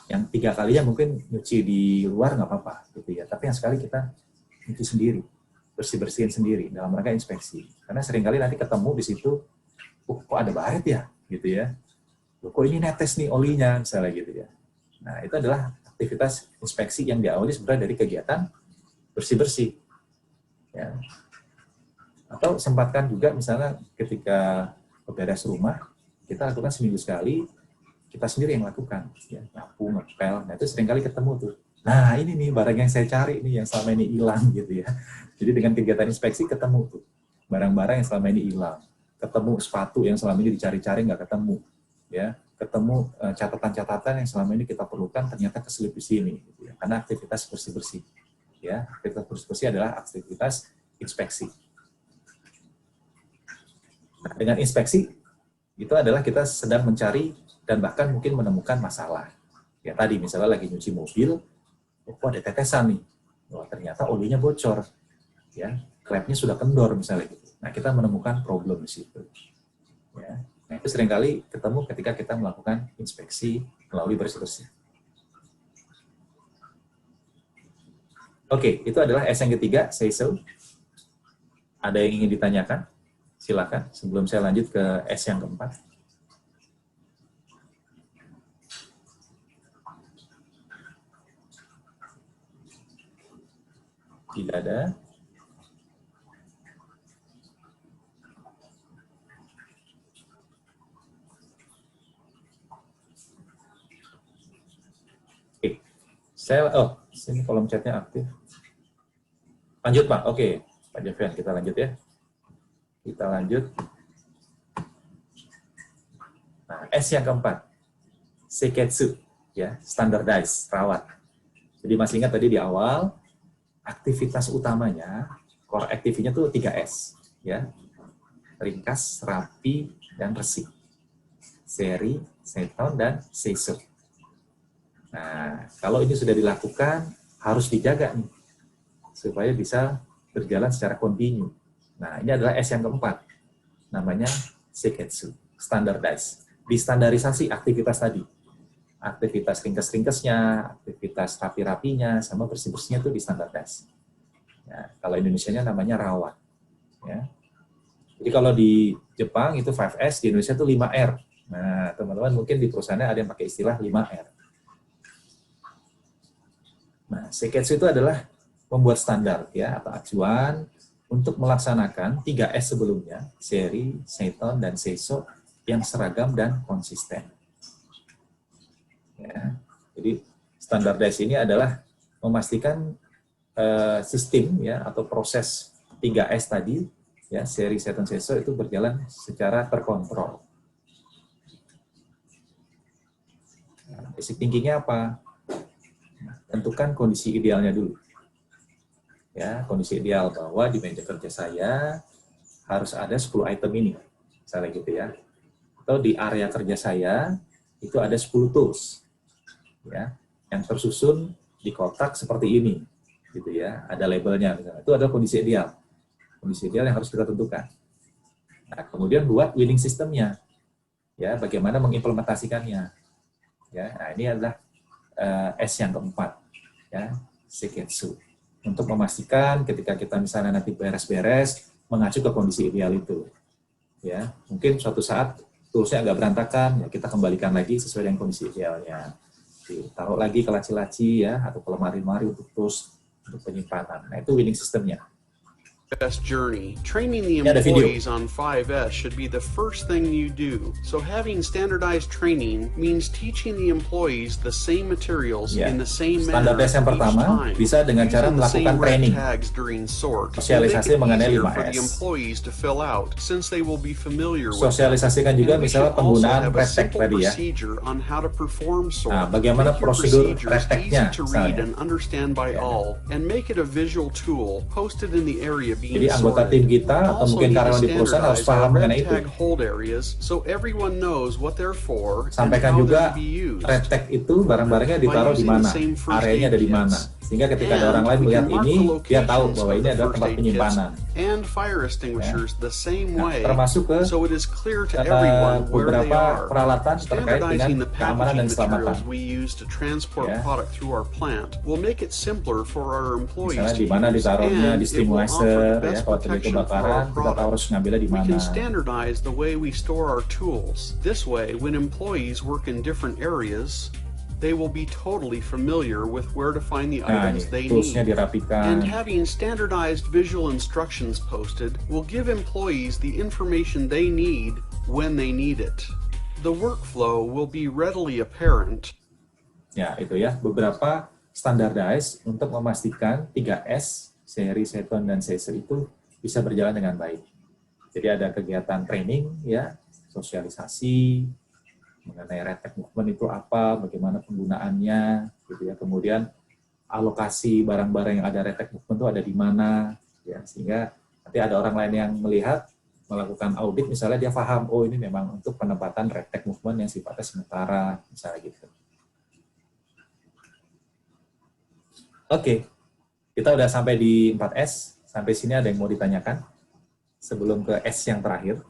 Yang 3 kalinya mungkin nyuci di luar nggak apa-apa, gitu ya. Tapi yang sekali kita nyuci sendiri, bersih-bersihin sendiri dalam rangka inspeksi. Karena seringkali nanti ketemu di situ, kok ada baret ya, gitu ya. Kok ini netes nih olinya, misalnya gitu ya. Nah, itu adalah aktivitas inspeksi yang diawali sebenarnya dari kegiatan bersih-bersih. Ya. Atau sempatkan juga misalnya ketika beberes rumah, kita lakukan seminggu sekali, kita sendiri yang lakukan. Ya, nyapu, ngepel, nah itu seringkali ketemu tuh. Nah, ini nih barang yang saya cari nih, yang selama ini hilang gitu ya. Jadi dengan kegiatan inspeksi ketemu tuh, barang-barang yang selama ini hilang. Ketemu sepatu yang selama ini dicari-cari nggak ketemu. Ya, ketemu catatan-catatan yang selama ini kita perlukan ternyata keselip di sini. Gitu ya. Karena aktivitas bersih-bersih. Ya, aktivitas bersih-bersih adalah aktivitas inspeksi. Nah, dengan inspeksi, itu adalah kita sedang mencari dan bahkan mungkin menemukan masalah. Ya tadi misalnya lagi nyuci mobil, kok ada tetesan nih. Wah, ternyata olinya bocor. Ya, klepnya sudah kendor misalnya gitu. Nah, kita menemukan problem di situ. Ya. Nah, itu seringkali ketemu ketika kita melakukan inspeksi melalui bersih-bersih. Oke, itu adalah S yang ketiga, say so. Ada yang ingin ditanyakan? Silakan, sebelum saya lanjut ke S yang keempat. Tidak ada. Oke. Sini kolom chatnya aktif. Lanjut Pak, oke. Pak Javian, kita lanjut ya. Kita lanjut. Nah, S yang keempat. Seiketsu, ya, standardize, rawat. Jadi masih ingat tadi di awal, aktivitas utamanya, core activity-nya tuh 3S, ya. Ringkas, rapi, dan resik. Seri, seton, dan seiso. Nah, kalau ini sudah dilakukan, harus dijaga nih, supaya bisa berjalan secara kontinu. Nah, ini adalah S yang keempat, namanya seiketsu, standardize. Distandarisasi aktivitas tadi. Aktivitas ringkes-ringkesnya, aktivitas rapi-rapinya, sama bersih-bersihnya itu distandardize. Ya, kalau Indonesianya namanya rawat. Ya. Jadi kalau di Jepang itu 5S, di Indonesia itu 5R. Nah, teman-teman mungkin di perusahaannya ada yang pakai istilah 5R. Nah, seiketsu itu adalah membuat standar ya atau acuan untuk melaksanakan 3S sebelumnya, seri, seton, dan seso yang seragam dan konsisten. Ya, jadi standardized ini adalah memastikan sistem ya atau proses 3S tadi ya seri, seton, seso itu berjalan secara terkontrol. Nah, basic thinking-nya apa? Nah, tentukan kondisi idealnya dulu. Ya, kondisi ideal bahwa di meja kerja saya harus ada 10 item ini, misalnya gitu ya. Atau di area kerja saya itu ada 10 tools, ya, yang tersusun di kotak seperti ini, gitu ya. Ada labelnya, misalnya. Itu adalah kondisi ideal yang harus kita tentukan. Nah, kemudian buat winning systemnya, ya, bagaimana mengimplementasikannya, ya. Nah, ini adalah S yang keempat, ya, Seiketsu. Untuk memastikan ketika kita misalnya nanti beres-beres, mengacu ke kondisi ideal itu. Ya, mungkin suatu saat toolsnya agak berantakan, ya kita kembalikan lagi sesuai dengan kondisi idealnya. Taruh lagi ke laci-laci ya, atau ke lemari-lemari untuk tools untuk penyimpanan. Nah, itu winning systemnya. Journey. Training the Ini ada video. employees on 5S should be the first thing you do. So having standardized training means teaching the employees the same materials Ya, in the same manner standardized yang each pertama time. bisa dengan cara Using the melakukan same red training. tags during sort will Sosialisasi make it mengenai easier for 5S. the employees to fill out since they will be familiar with them. Sosialisasikan juga And we misalnya should also penggunaan have a red tag simple tadi ya. procedure on how to perform sort. Nah, bagaimana Make your prosedur procedures red tag-nya, easy to read misalnya. and understand by Ya. all, and make it a visual tool posted in the area being Jadi anggota sorted. tim kita atau mungkin karyawan di perusahaan harus paham mengenai itu. Hold areas so everyone knows what they're for. Sampaikan juga red tag itu barang-barangnya ditaruh di mana, areanya ada di mana. Sehingga ketika ada orang lain melihat ini, dia tahu bahwa ini adalah tempat penyimpanan. And fire extinguishers the same Nah, way, termasuk ke so it is clear to everyone where they beberapa are. peralatan terkait Standardizing dengan the keamanan dan packaging keselamatan. materials we use to transport Ya. product through our plant will make it simpler for our employees Misalnya to di mana use, ditaruhnya and di it will offer steamizer, the ya best kalau terjadi protection for kebakaran our kita tahu product. harus ngambilnya di We mana. can standardize the way we store our tools. This way, when employees work in different areas, they will be totally familiar with where to find the Nah, items they ini toolsnya need. dirapikan. And having standardized visual instructions posted will give employees the information they need when they need it. The workflow will be readily apparent. Ya, itu ya, beberapa standardized untuk memastikan 3S, seri, seton, dan seso itu bisa berjalan dengan baik. Jadi ada kegiatan training, ya, sosialisasi, mengenai red tag movement itu apa, bagaimana penggunaannya, gitu ya. Kemudian alokasi barang-barang yang ada red tag movement itu ada di mana, ya, sehingga nanti ada orang lain yang melihat, melakukan audit, misalnya dia paham, oh ini memang untuk penempatan red tag movement yang sifatnya sementara, misalnya gitu. Oke, kita udah sampai di 4S. Sampai sini ada yang mau ditanyakan sebelum ke S yang terakhir?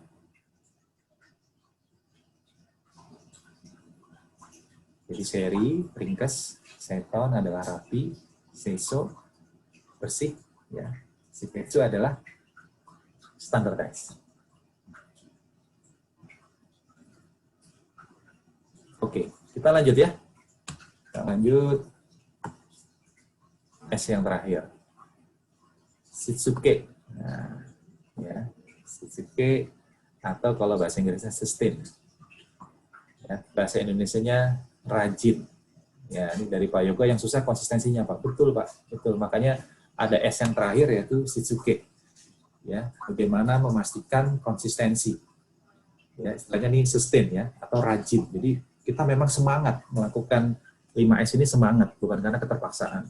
Jadi seri, ringkas, seton adalah rapi, seso, bersih, ya. Seiketsu adalah standardized. Oke, kita lanjut ya. Kita lanjut. S yang terakhir. Shitsuke. Nah, ya, Shitsuke atau kalau bahasa Inggrisnya sustain. Ya, bahasa Indonesianya rajin. Ya, ini dari Pak Yoga yang susah konsistensinya, Pak. Betul, Pak. Betul. Makanya ada S yang terakhir yaitu Shitsuke. Ya, bagaimana memastikan konsistensi. Ya, istilahnya ini sustain ya atau rajin. Jadi kita memang semangat melakukan 5S ini semangat, bukan karena keterpaksaan.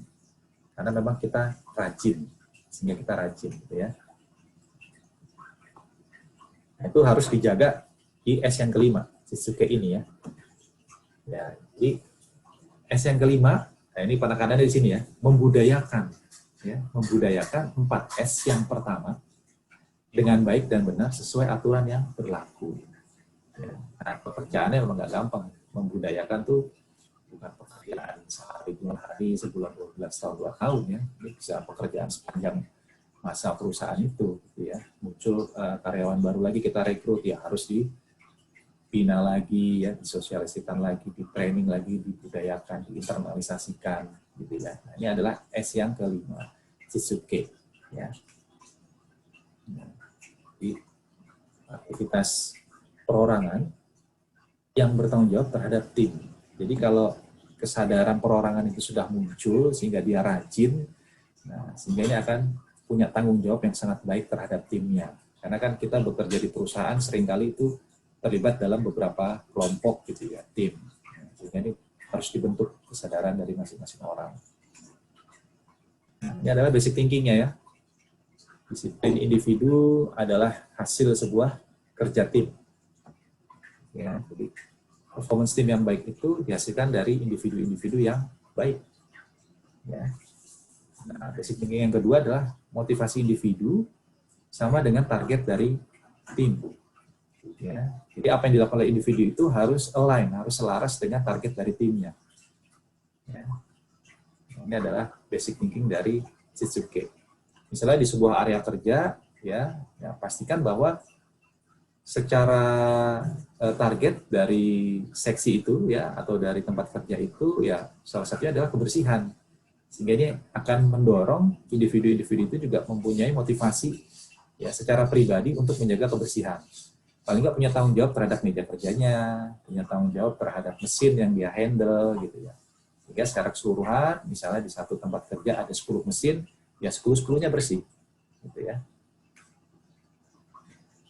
Karena memang kita rajin, sehingga kita rajin gitu ya. Nah, itu harus dijaga di S yang kelima, Shitsuke ini ya. Ya, jadi S yang kelima, nah ini penekanannya di sini ya, membudayakan, ya, membudayakan 4S yang pertama dengan baik dan benar sesuai aturan yang berlaku. Ya, nah, pekerjaannya memang nggak gampang, membudayakan tuh bukan pekerjaan sehari, 2 hari, sebulan, 12 tahun, 2 tahun ya. Ini bisa pekerjaan sepanjang masa perusahaan itu, gitu ya. Muncul karyawan baru lagi kita rekrut ya harus dibina lagi ya, disosialisasikan lagi, di training lagi, dibudayakan, diinternalisasikan gitu ya. Nah, ini adalah S yang kelima. Shitsuke, ya. Nah, di aktivitas perorangan yang bertanggung jawab terhadap tim. Jadi kalau kesadaran perorangan itu sudah muncul sehingga dia rajin, nah, sehingga ini akan punya tanggung jawab yang sangat baik terhadap timnya. Karena kan kita bekerja di perusahaan seringkali itu terlibat dalam beberapa kelompok gitu ya, tim. Sehingga ini harus dibentuk kesadaran dari masing-masing orang. Nah, ini adalah basic thinking-nya ya. Disiplin individu adalah hasil sebuah kerja tim. Ya, jadi performance tim yang baik itu dihasilkan dari individu-individu yang baik. Ya. Nah, basic thinking yang kedua adalah motivasi individu sama dengan target dari tim. Ya. Jadi apa yang dilakukan oleh individu itu harus align, harus selaras dengan target dari timnya. Ya. Ini adalah basic thinking dari Shitsuke. Misalnya di sebuah area kerja, ya pastikan bahwa secara target dari seksi itu ya atau dari tempat kerja itu ya salah satunya adalah kebersihan. Sehingga ini akan mendorong individu-individu itu juga mempunyai motivasi ya secara pribadi untuk menjaga kebersihan. Paling nggak punya tanggung jawab terhadap meja kerjanya, punya tanggung jawab terhadap mesin yang dia handle gitu ya. Sehingga secara keseluruhan, misalnya di satu tempat kerja ada 10 mesin, ya 10-10-nya bersih gitu ya.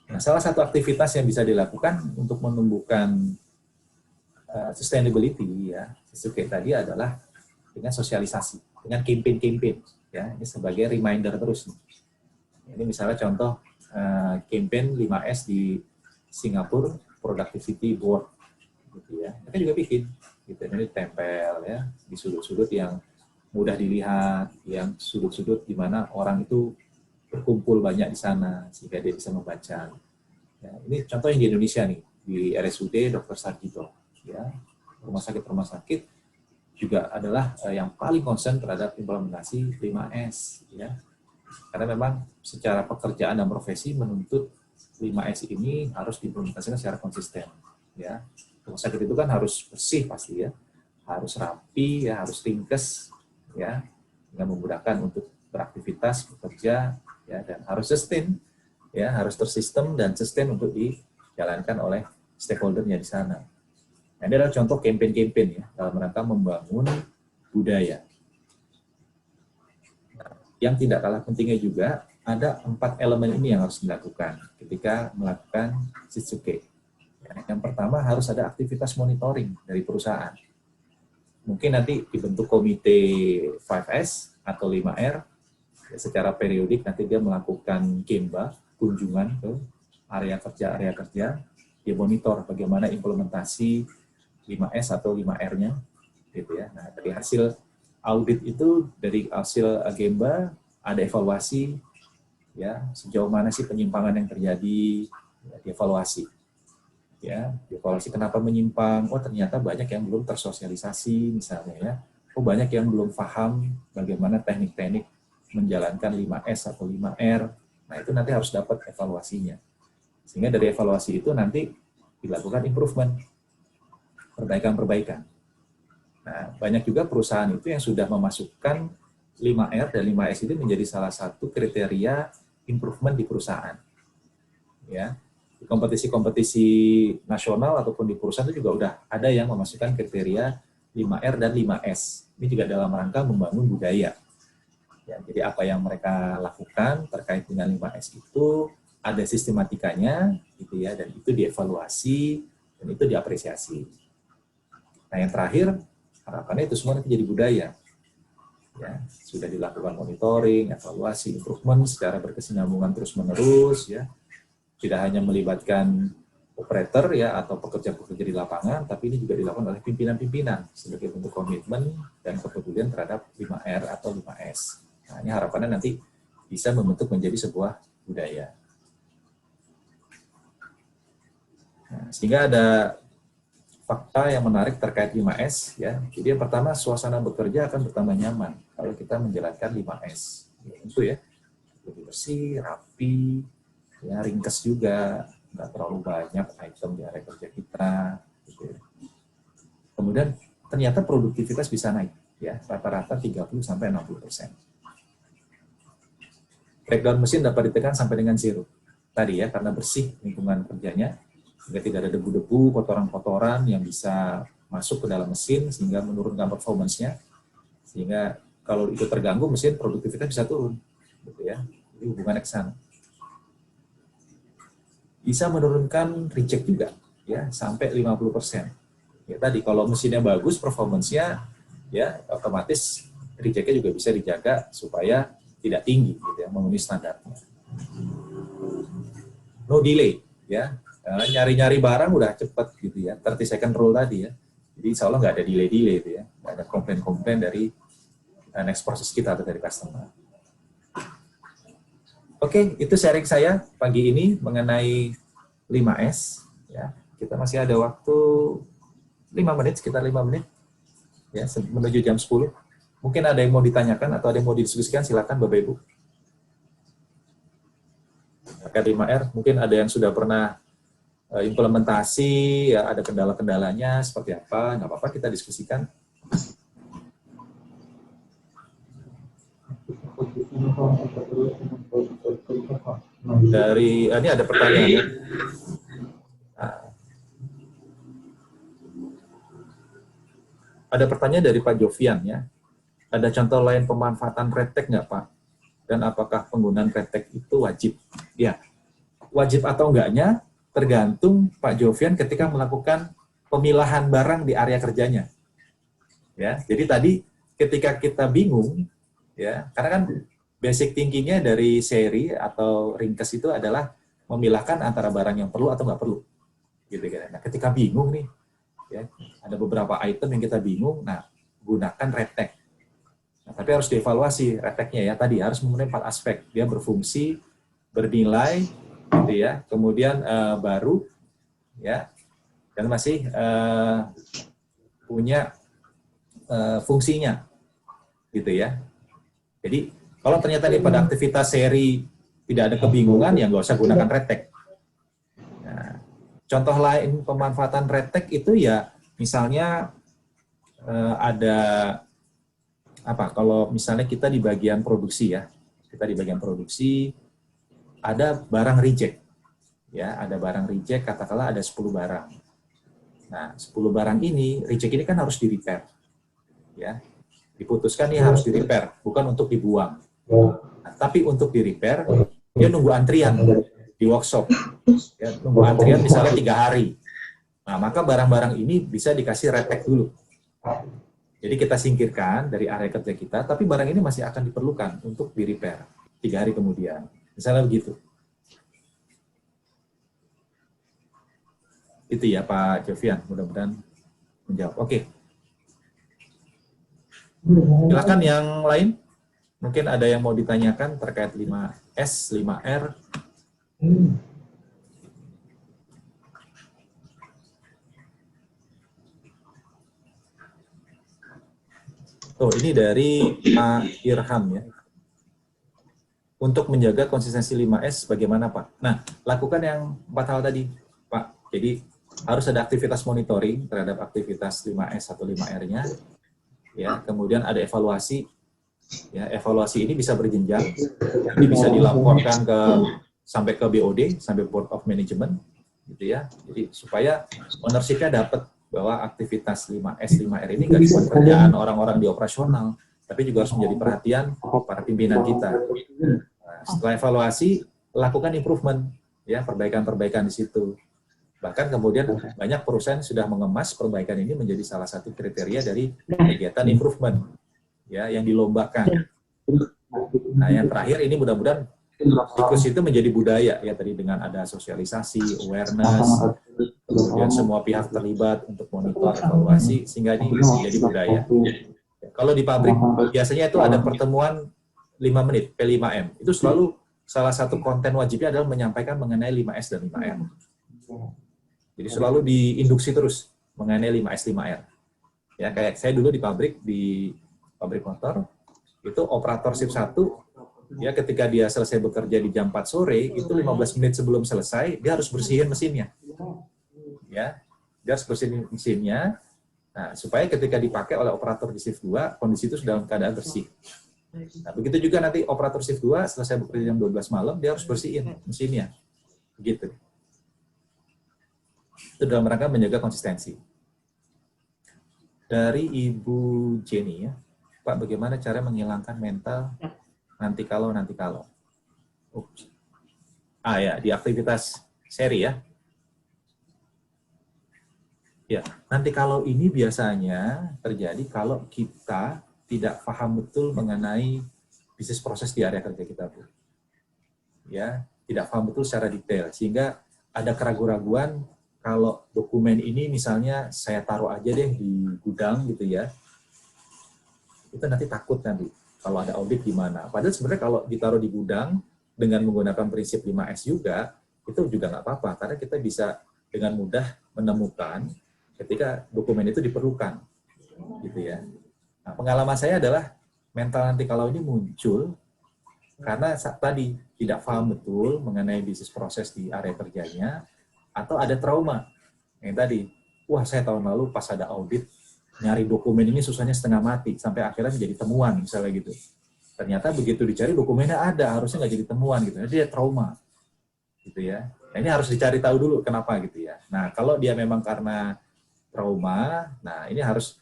Nah, salah satu aktivitas yang bisa dilakukan untuk menumbuhkan sustainability ya, Shitsuke tadi adalah dengan sosialisasi, dengan campaign-campaign ya, ini sebagai reminder terus nih. Ini misalnya contoh campaign 5S di Singapura Productivity Board gitu ya. Mereka juga bikin gitu, ini tempel ya di sudut-sudut yang mudah dilihat, yang sudut-sudut di mana orang itu berkumpul banyak di sana sehingga dia bisa membaca. Ya, ini contoh yang di Indonesia nih, di RSUD Dr. Sarjito. Ya, rumah sakit juga adalah yang paling concern terhadap implementasi 5S. Ya. Karena memang secara pekerjaan dan profesi menuntut 5S ini harus diimplementasikan secara konsisten. Ya. Rumah sakit itu kan harus bersih pasti ya, harus rapi, ya, harus ringkes, ya, dengan memudahkan untuk beraktivitas, bekerja, ya, dan harus sustain, ya, harus tersistem dan sustain untuk dijalankan oleh stakeholder-nya di sana. Nah, ini adalah contoh campaign-campaign ya dalam rangka membangun budaya. Nah, yang tidak kalah pentingnya juga ada 4 elemen ini yang harus dilakukan ketika melakukan Shitsuke. Ya, yang pertama harus ada aktivitas monitoring dari perusahaan. Mungkin nanti dibentuk komite 5S atau 5R. Ya, secara periodik nanti dia melakukan gemba, kunjungan ke area kerja, dia monitor bagaimana implementasi 5S atau 5R-nya, gitu ya. Nah, dari hasil audit itu, dari hasil gemba ada evaluasi, ya sejauh mana sih penyimpangan yang terjadi, ya, dievaluasi. Ya, dievaluasi kenapa menyimpang, oh ternyata banyak yang belum tersosialisasi misalnya ya, oh banyak yang belum paham bagaimana teknik-teknik menjalankan 5S atau 5R, nah itu nanti harus dapat evaluasinya. Sehingga dari evaluasi itu nanti dilakukan improvement, perbaikan-perbaikan. Nah, banyak juga perusahaan itu yang sudah memasukkan 5R dan 5S itu menjadi salah satu kriteria improvement di perusahaan. Ya. Di kompetisi-kompetisi nasional ataupun di perusahaan itu juga udah ada yang memasukkan kriteria 5R dan 5S. Ini juga dalam rangka membangun budaya. Ya, jadi apa yang mereka lakukan terkait dengan 5S itu ada sistematikanya, gitu ya, dan itu dievaluasi dan itu diapresiasi. Nah, yang terakhir harapannya itu semua nanti jadi budaya. Ya, sudah dilakukan monitoring, evaluasi, improvement secara berkesinambungan terus-menerus, ya. Tidak hanya melibatkan operator ya atau pekerja-pekerja di lapangan, tapi ini juga dilakukan oleh pimpinan-pimpinan sebagai bentuk komitmen dan kepedulian terhadap 5R atau 5S. Nah, ini harapannya nanti bisa membentuk menjadi sebuah budaya. Nah, sehingga ada fakta yang menarik terkait 5S ya. Jadi yang pertama, suasana bekerja akan bertambah nyaman kalau kita menjalankan 5S. Ya, tentu ya, lebih bersih, rapi, ya, ringkes juga, nggak terlalu banyak item di area kerja kita. Gitu ya. Kemudian ternyata produktivitas bisa naik, ya, rata-rata 30-60%. breakdown mesin dapat ditekan sampai dengan 0 tadi ya, karena bersih lingkungan kerjanya, sehingga tidak ada debu-debu, kotoran-kotoran yang bisa masuk ke dalam mesin sehingga menurunkan performance-nya, sehingga kalau itu terganggu mesin produktivitas bisa turun, gitu ya. Jadi hubungannya ke sana. Bisa menurunkan reject juga, ya, sampai 50%. Ya tadi kalau mesinnya bagus, performance-nya, ya otomatis reject-nya juga bisa dijaga supaya tidak tinggi, gitu ya, memenuhi standarnya. No delay, ya. Nyari-nyari barang udah cepet gitu ya, 30 second rule tadi ya. Jadi insya Allah nggak ada delay-delay itu ya, nggak ada komplain-komplain dari next process kita atau dari customer. Oke, itu sharing saya pagi ini mengenai 5S. Ya, kita masih ada waktu 5 menit, sekitar 5 menit, ya, menuju jam 10. Mungkin ada yang mau ditanyakan atau ada yang mau didiskusikan, silakan Bapak Ibu. Terkait 5R, mungkin ada yang sudah pernah implementasi, ya ada kendala-kendalanya seperti apa, nggak apa-apa kita diskusikan. Dari ini ada pertanyaan ya. Ada pertanyaan dari Pak Jovian ya. Ada contoh lain pemanfaatan RedTech nggak Pak? Dan apakah penggunaan RedTech itu wajib? Ya, wajib atau enggaknya tergantung Pak Jovian ketika melakukan pemilahan barang di area kerjanya. Ya, jadi tadi ketika kita bingung, ya, karena kan basic thinking-nya dari seri atau ringkes itu adalah memilahkan antara barang yang perlu atau nggak perlu. Gitu kan. Nah, ketika bingung nih, ya, ada beberapa item yang kita bingung, nah, gunakan RedTech. Nah, tapi harus dievaluasi RedTech-nya ya, tadi harus memenuhi 4 aspek. Dia berfungsi, bernilai, gitu ya, kemudian baru, ya, dan masih punya fungsinya, gitu ya. Jadi kalau ternyata pada aktivitas seri tidak ada kebingungan, ya nggak usah gunakan RedTech. Nah, contoh lain pemanfaatan RedTech itu ya, misalnya ada apa? Kalau misalnya kita di bagian produksi ya, ada barang reject, ya, ada barang reject, katakanlah ada 10 barang. Nah, 10 barang ini, reject ini kan harus di-repair, ya, diputuskan nih harus di-repair, bukan untuk dibuang. Nah, tapi untuk di-repair, dia nunggu antrian di workshop, ya, nunggu antrian misalnya 3 hari. Nah, maka barang-barang ini bisa dikasih RedTech dulu. Jadi kita singkirkan dari area kerja kita, tapi barang ini masih akan diperlukan untuk di-repair 3 hari kemudian. Misalnya begitu. Itu ya Pak Jovian, mudah-mudahan menjawab. Oke. Silakan yang lain. Mungkin ada yang mau ditanyakan terkait 5S, 5R. Oh, ini dari Pak Irham ya. Untuk menjaga konsistensi 5S bagaimana Pak? Nah, lakukan yang 4 hal tadi Pak. Jadi harus ada aktivitas monitoring terhadap aktivitas 5S atau 5R-nya. Ya, kemudian ada evaluasi. Ya, evaluasi ini bisa berjenjang. Ini bisa dilaporkan sampai ke BOD, sampai Board of Management, gitu ya. Jadi supaya ownership-nya dapat bahwa aktivitas 5S, 5R ini nggak cuma kerjaan orang-orang di operasional, tapi juga harus menjadi perhatian para pimpinan kita. Nah, setelah evaluasi, lakukan improvement, ya, perbaikan-perbaikan di situ. Bahkan kemudian banyak perusahaan sudah mengemas perbaikan ini menjadi salah satu kriteria dari kegiatan improvement, ya, yang dilombakan. Nah, yang terakhir ini mudah-mudahan siklus itu menjadi budaya, ya, tadi dengan ada sosialisasi, awareness, kemudian semua pihak terlibat untuk monitor, evaluasi, sehingga ini menjadi budaya. Kalau di pabrik, biasanya itu ada pertemuan 5 menit, P5M. Itu selalu salah satu konten wajibnya adalah menyampaikan mengenai 5S dan 5R. Jadi selalu diinduksi terus mengenai 5S, 5R. Ya, kayak saya dulu di pabrik motor, itu operator shift 1, ya, ketika dia selesai bekerja di jam 4 sore, itu 15 menit sebelum selesai, dia harus bersihin mesinnya. Ya, dia harus bersihin mesinnya, nah, supaya ketika dipakai oleh operator di shift 2, kondisi itu sudah dalam keadaan bersih. Nah, begitu juga nanti operator shift 2 selesai bekerja jam 12 malam, dia harus bersihin mesinnya. Begitu. Itu dalam rangka menjaga konsistensi. Dari Ibu Jenny ya, Pak, bagaimana cara menghilangkan mental nanti kalau. Ups. Ya, di aktivitas seri ya. Ya, nanti kalau ini biasanya terjadi kalau kita tidak paham betul mengenai bisnis proses di area kerja kita, Bu. Ya, tidak paham betul secara detail, sehingga ada keraguan-raguan kalau dokumen ini misalnya saya taruh aja deh di gudang gitu ya, itu nanti takut nanti kalau ada audit gimana. Padahal sebenarnya kalau ditaruh di gudang dengan menggunakan prinsip 5S juga, itu juga nggak apa-apa, karena kita bisa dengan mudah menemukan ketika dokumen itu diperlukan, gitu ya. Nah, pengalaman saya adalah mental nanti kalau ini muncul karena tadi tidak paham betul mengenai bisnis proses di area kerjanya, atau ada trauma. Yang tadi, wah saya tahun lalu pas ada audit, nyari dokumen ini susahnya setengah mati, sampai akhirnya menjadi temuan, misalnya gitu. Ternyata begitu dicari dokumennya ada, harusnya nggak jadi temuan gitu. Jadi dia trauma, gitu ya. Nah, ini harus dicari tahu dulu kenapa gitu ya. Nah kalau dia memang karena trauma, nah ini harus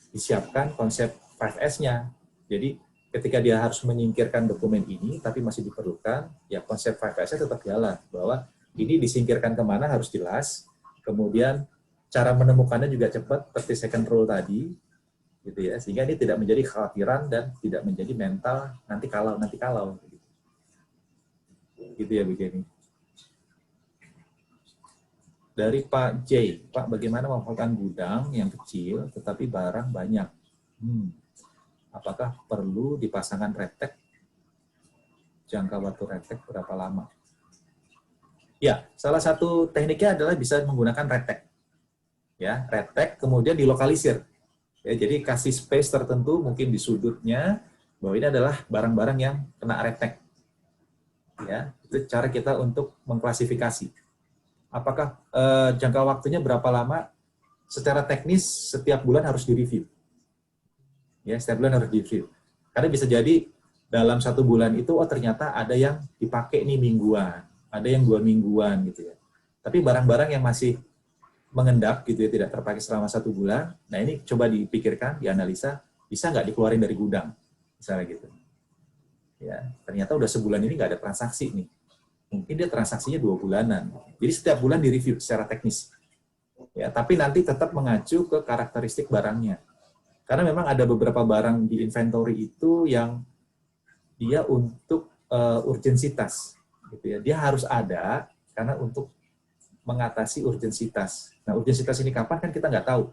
disiapkan konsep 5S-nya. Jadi ketika dia harus menyingkirkan dokumen ini, tapi masih diperlukan, ya konsep 5S-nya tetap jalan, bahwa ini disingkirkan kemana harus jelas, kemudian cara menemukannya juga cepat, seperti second rule tadi, gitu ya, sehingga ini tidak menjadi kekhawatiran dan tidak menjadi mental nanti kalau. Gitu ya, Bu Jenny. Dari Pak J, Pak, bagaimana memfokuskan gudang yang kecil tetapi barang banyak? Apakah perlu dipasangkan retek? Jangka waktu retek berapa lama? Ya, salah satu tekniknya adalah bisa menggunakan retek. Ya, retek kemudian dilokalisir. Ya, jadi kasih space tertentu mungkin di sudutnya bahwa ini adalah barang-barang yang kena retek. Ya, itu cara kita untuk mengklasifikasi. Apakah jangka waktunya berapa lama? Secara teknis setiap bulan harus direview. Ya, setiap bulan harus direview. Karena bisa jadi dalam 1 bulan itu, oh ternyata ada yang dipakai nih mingguan, ada yang 2 mingguan gitu ya. Tapi barang-barang yang masih mengendap gitu ya, tidak terpakai selama 1 bulan, nah ini coba dipikirkan, dianalisa, bisa nggak dikeluarin dari gudang, misalnya gitu. Ya, ternyata udah sebulan ini nggak ada transaksi nih. Mungkin dia transaksinya 2 bulanan. Jadi setiap bulan direview secara teknis. Ya, tapi nanti tetap mengacu ke karakteristik barangnya. Karena memang ada beberapa barang di inventory itu yang dia untuk urgensitas. Gitu ya. Dia harus ada karena untuk mengatasi urgensitas. Nah, urgensitas ini kapan kan kita nggak tahu.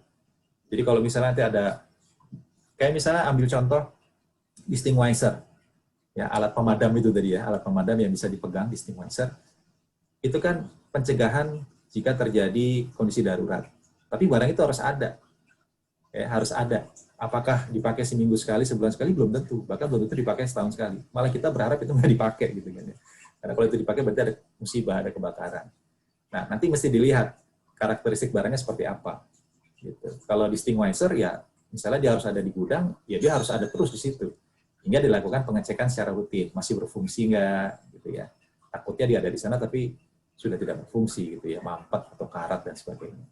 Jadi kalau misalnya nanti ada, kayak misalnya ambil contoh distinguisher. Ya, alat pemadam itu tadi ya, alat pemadam yang bisa dipegang, distinguisher, itu kan pencegahan jika terjadi kondisi darurat. Tapi barang itu harus ada. Ya, harus ada. Apakah dipakai seminggu sekali, sebulan sekali, belum tentu. Bahkan belum tentu dipakai setahun sekali. Malah kita berharap itu nggak dipakai gitu kan ya. Karena kalau itu dipakai berarti ada musibah, ada kebakaran. Nah, nanti mesti dilihat karakteristik barangnya seperti apa. Gitu. Kalau distinguisher ya, misalnya dia harus ada di gudang, ya dia harus ada terus di situ. Hingga dilakukan pengecekan secara rutin, masih berfungsi nggak, gitu ya. Takutnya dia ada di sana tapi sudah tidak berfungsi, gitu ya, mampet atau karat dan sebagainya.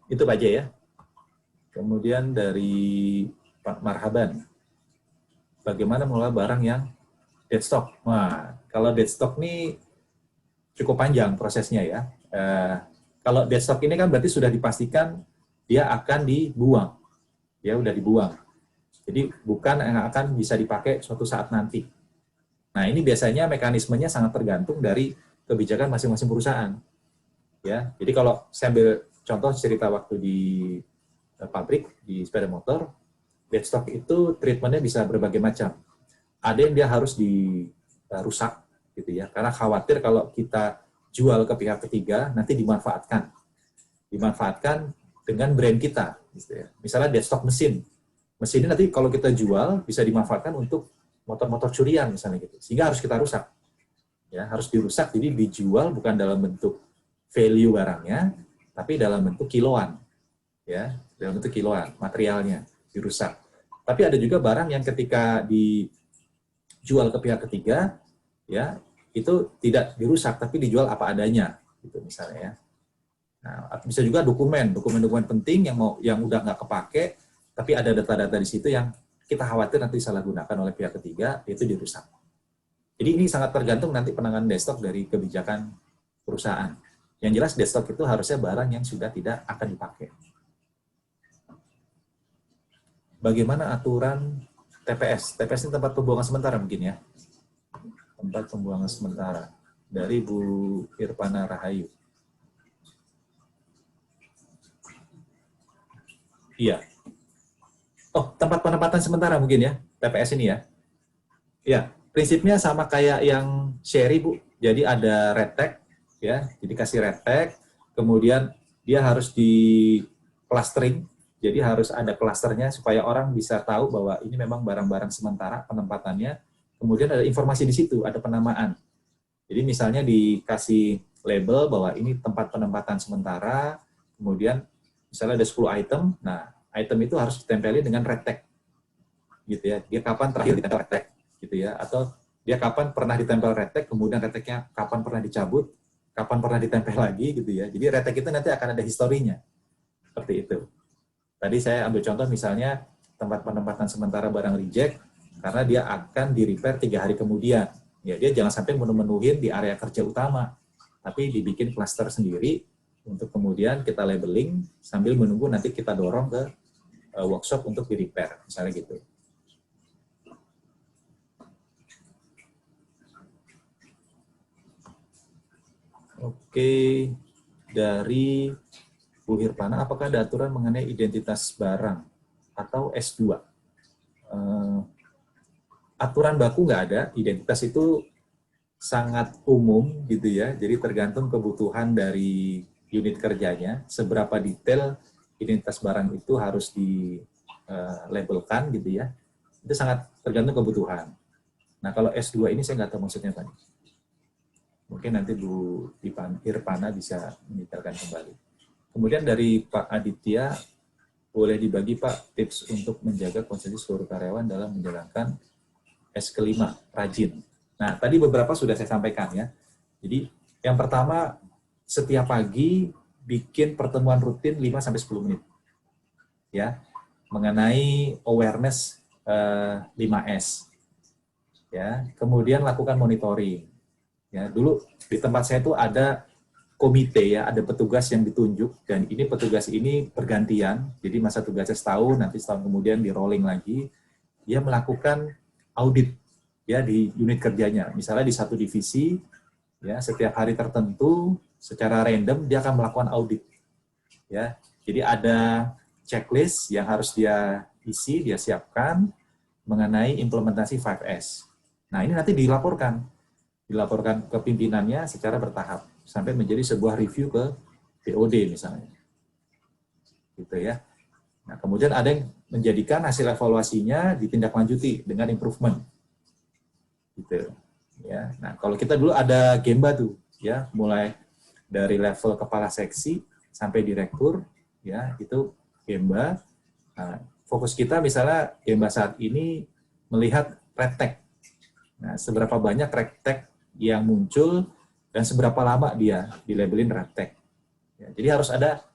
Itu Pak J ya. Kemudian dari Pak Marhaban, bagaimana mengelola barang yang dead stock? Nah, kalau dead stock ini cukup panjang prosesnya ya. Kalau dead stock ini kan berarti sudah dipastikan dia akan dibuang, ya udah dibuang. Jadi bukan yang akan bisa dipakai suatu saat nanti. Nah ini biasanya mekanismenya sangat tergantung dari kebijakan masing-masing perusahaan. Ya, jadi kalau saya ambil contoh cerita waktu di pabrik di sepeda motor, dead stock itu treatmentnya bisa berbagai macam. Ada yang dia harus dirusak, gitu ya, karena khawatir kalau kita jual ke pihak ketiga nanti dimanfaatkan dengan brand kita. Gitu ya. Misalnya dead stock mesin ini nanti kalau kita jual bisa dimanfaatkan untuk motor-motor curian misalnya gitu, sehingga harus kita rusak, ya harus dirusak. Jadi dijual bukan dalam bentuk value barangnya, tapi dalam bentuk kiloan, ya dalam bentuk kiloan materialnya dirusak. Tapi ada juga barang yang ketika dijual ke pihak ketiga, ya itu tidak dirusak, tapi dijual apa adanya, gitu misalnya ya. Nah, bisa juga dokumen penting yang udah nggak kepake, tapi ada data-data di situ yang kita khawatir nanti salah gunakan oleh pihak ketiga, itu dirusak. Jadi ini sangat tergantung nanti penanganan destock dari kebijakan perusahaan. Yang jelas destock itu harusnya barang yang sudah tidak akan dipakai. Bagaimana aturan TPS? TPS ini tempat pembuangan sementara mungkin ya. Tempat pembuangan sementara. Dari Bu Irpana Rahayu. Iya. Oh, tempat penempatan sementara mungkin ya, TPS ini ya. Ya, prinsipnya sama kayak yang Sherry, Bu. Jadi ada red tag, ya. Jadi kasih red tag, kemudian dia harus di clustering. Jadi harus ada klasternya supaya orang bisa tahu bahwa ini memang barang-barang sementara penempatannya. Kemudian ada informasi di situ, ada penamaan. Jadi misalnya dikasih label bahwa ini tempat penempatan sementara, kemudian misalnya ada 10 item, nah item itu harus ditempelin dengan red tag. Gitu ya. Dia kapan terakhir ditempel red tag, gitu ya. Atau dia kapan pernah ditempel red tag, kemudian red tag-nya kapan pernah dicabut, kapan pernah ditempel lagi, gitu ya. Jadi red tag itu nanti akan ada historinya. Seperti itu. Tadi saya ambil contoh misalnya tempat penempatan sementara barang reject karena dia akan di-repair 3 hari kemudian. Ya, dia jangan sampai menuhin di area kerja utama, tapi dibikin cluster sendiri untuk kemudian kita labeling sambil menunggu nanti kita dorong ke workshop untuk di-repair, misalnya gitu. Oke, dari Bu Hirpana, apakah ada aturan mengenai identitas barang atau S2? Aturan baku nggak ada, identitas itu sangat umum gitu ya, jadi tergantung kebutuhan dari unit kerjanya, seberapa detail identitas barang itu harus di-labelkan gitu ya, itu sangat tergantung kebutuhan. Nah kalau S2 ini saya nggak tahu maksudnya tadi. Mungkin nanti Bu Hirpana bisa mendetailkan kembali. Kemudian dari Pak Aditya, boleh dibagi Pak tips untuk menjaga konsentrasi seluruh karyawan dalam menjalankan S kelima, rajin. Nah, tadi beberapa sudah saya sampaikan ya. Jadi, yang pertama, setiap pagi bikin pertemuan rutin 5-10 menit. Ya, mengenai awareness 5S. Ya, kemudian lakukan monitoring. Ya, dulu di tempat saya itu ada komite ya, ada petugas yang ditunjuk dan ini petugas ini bergantian. Jadi masa tugasnya setahun, nanti setahun kemudian di rolling lagi. Dia melakukan audit ya di unit kerjanya. Misalnya di satu divisi ya, setiap hari tertentu secara random dia akan melakukan audit. Ya. Jadi ada checklist yang harus dia isi, dia siapkan mengenai implementasi 5S. Nah, ini nanti dilaporkan ke pimpinannya secara bertahap sampai menjadi sebuah review ke BOD misalnya. Gitu ya. Nah, kemudian ada yang menjadikan hasil evaluasinya ditindaklanjuti dengan improvement. Gitu. Ya. Nah, kalau kita dulu ada Gemba tuh, ya, mulai dari level kepala seksi sampai direktur, ya, itu Gemba. Nah, fokus kita misalnya Gemba saat ini melihat red tag. Nah, seberapa banyak red tag yang muncul dan seberapa lama dia dilabelin red tag. Ya, jadi harus ada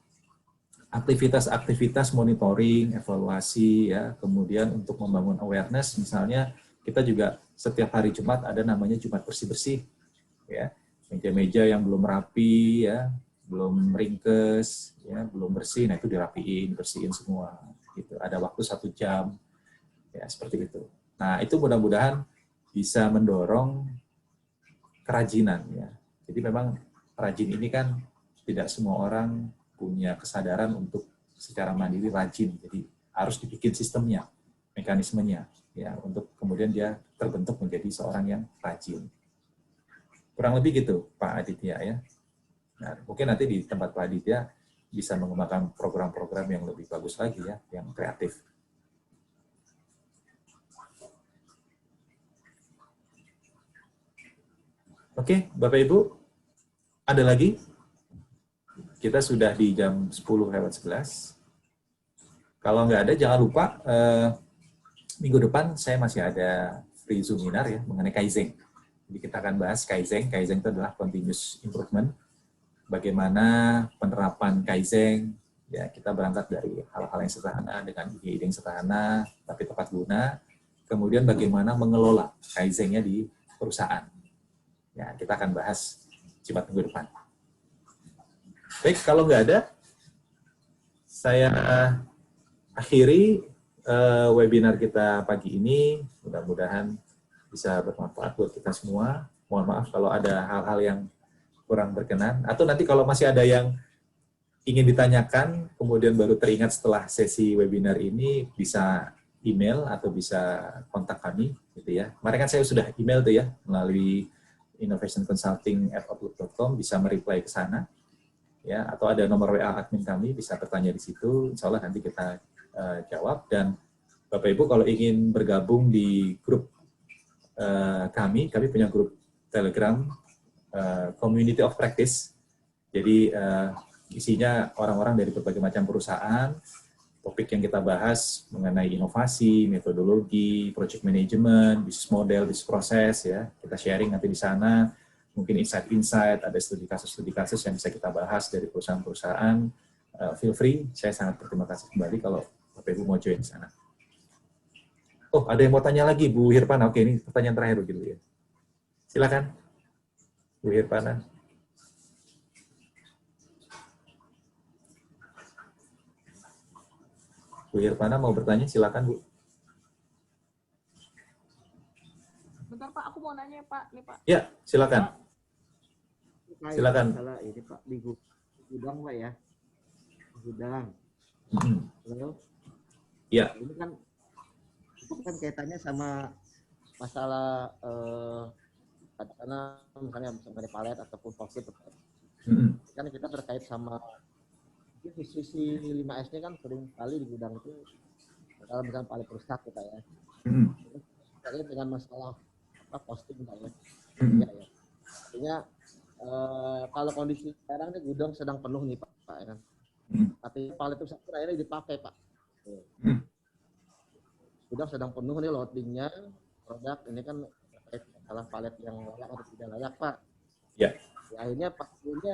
aktivitas-aktivitas monitoring, evaluasi, ya. Kemudian untuk membangun awareness, misalnya kita juga setiap hari Jumat ada namanya Jumat bersih-bersih, ya. Meja-meja yang belum rapi, ya, belum ringkes, ya, belum bersih, nah itu dirapiin, bersihin semua. Gitu. Ada waktu 1 jam, ya seperti itu. Nah itu mudah-mudahan bisa mendorong kerajinan, ya. Jadi memang rajin ini kan tidak semua orang punya kesadaran untuk secara mandiri rajin. Jadi harus dibikin sistemnya, mekanismenya, ya, untuk kemudian dia terbentuk menjadi seorang yang rajin. Kurang lebih gitu, Pak Aditya ya. Nah, mungkin nanti di tempat Pak Aditya bisa mengembangkan program-program yang lebih bagus lagi ya, yang kreatif. Oke, Bapak Ibu, ada lagi? Kita sudah di jam 10:11. Kalau nggak ada, jangan lupa minggu depan saya masih ada free seminar ya mengenai Kaizen. Jadi kita akan bahas Kaizen. Kaizen itu adalah continuous improvement. Bagaimana penerapan Kaizen, ya kita berangkat dari hal-hal yang sederhana dengan ide-ide yang sederhana tapi tepat guna. Kemudian bagaimana mengelola Kaizen-nya di perusahaan. Ya, kita akan bahas Jumat minggu depan. Baik, kalau nggak ada, saya akhiri webinar kita pagi ini. Mudah-mudahan bisa bermanfaat buat kita semua. Mohon maaf kalau ada hal-hal yang kurang berkenan. Atau nanti kalau masih ada yang ingin ditanyakan, kemudian baru teringat setelah sesi webinar ini, bisa email atau bisa kontak kami. Gitu ya. Kemarin kan saya sudah email tuh ya, melalui innovationconsulting@outlook.com, bisa mereply ke sana. Ya, atau ada nomor WA admin kami, bisa bertanya di situ. Insya Allah nanti kita jawab. Dan Bapak Ibu kalau ingin bergabung di grup kami punya grup Telegram Community of Practice. Jadi isinya orang-orang dari berbagai macam perusahaan. Topik yang kita bahas mengenai inovasi, metodologi, project management, bisnis model, bisnis proses ya. Kita sharing nanti di sana. Mungkin insight-insight, ada studi kasus yang bisa kita bahas dari perusahaan-perusahaan. Feel free, saya sangat berterima kasih kembali kalau Bapak Ibu mau join di sana. Oh, ada yang mau tanya lagi, Bu Hirpana. Oke, ini pertanyaan terakhir begitu ya. Silakan, Bu Hirpana. Bu Hirpana mau bertanya, silakan Bu. Bentar Pak, aku mau nanya Pak. Nih Pak. Ya, silakan. Silakan. Masalah ini Pak, di gudang Pak ya. Gudang. Halo? Ya. Ini kan kaitannya sama masalah karena misalnya mengenai palet ataupun fosil kan kita terkait sama sisi 5S ini kan sering kali di gudang itu kalau misalnya palet rusak kita ya terkait dengan masalah posting Pak ya. Ya. Artinya kalau kondisi sekarang ini gudang sedang penuh nih Pak ya kan. Tapi palet rusak akhirnya dipakai Pak. Gudang sedang penuh nih loadingnya produk ini kan masalah palet yang layak atau tidak layak Pak. Ya. Ya, akhirnya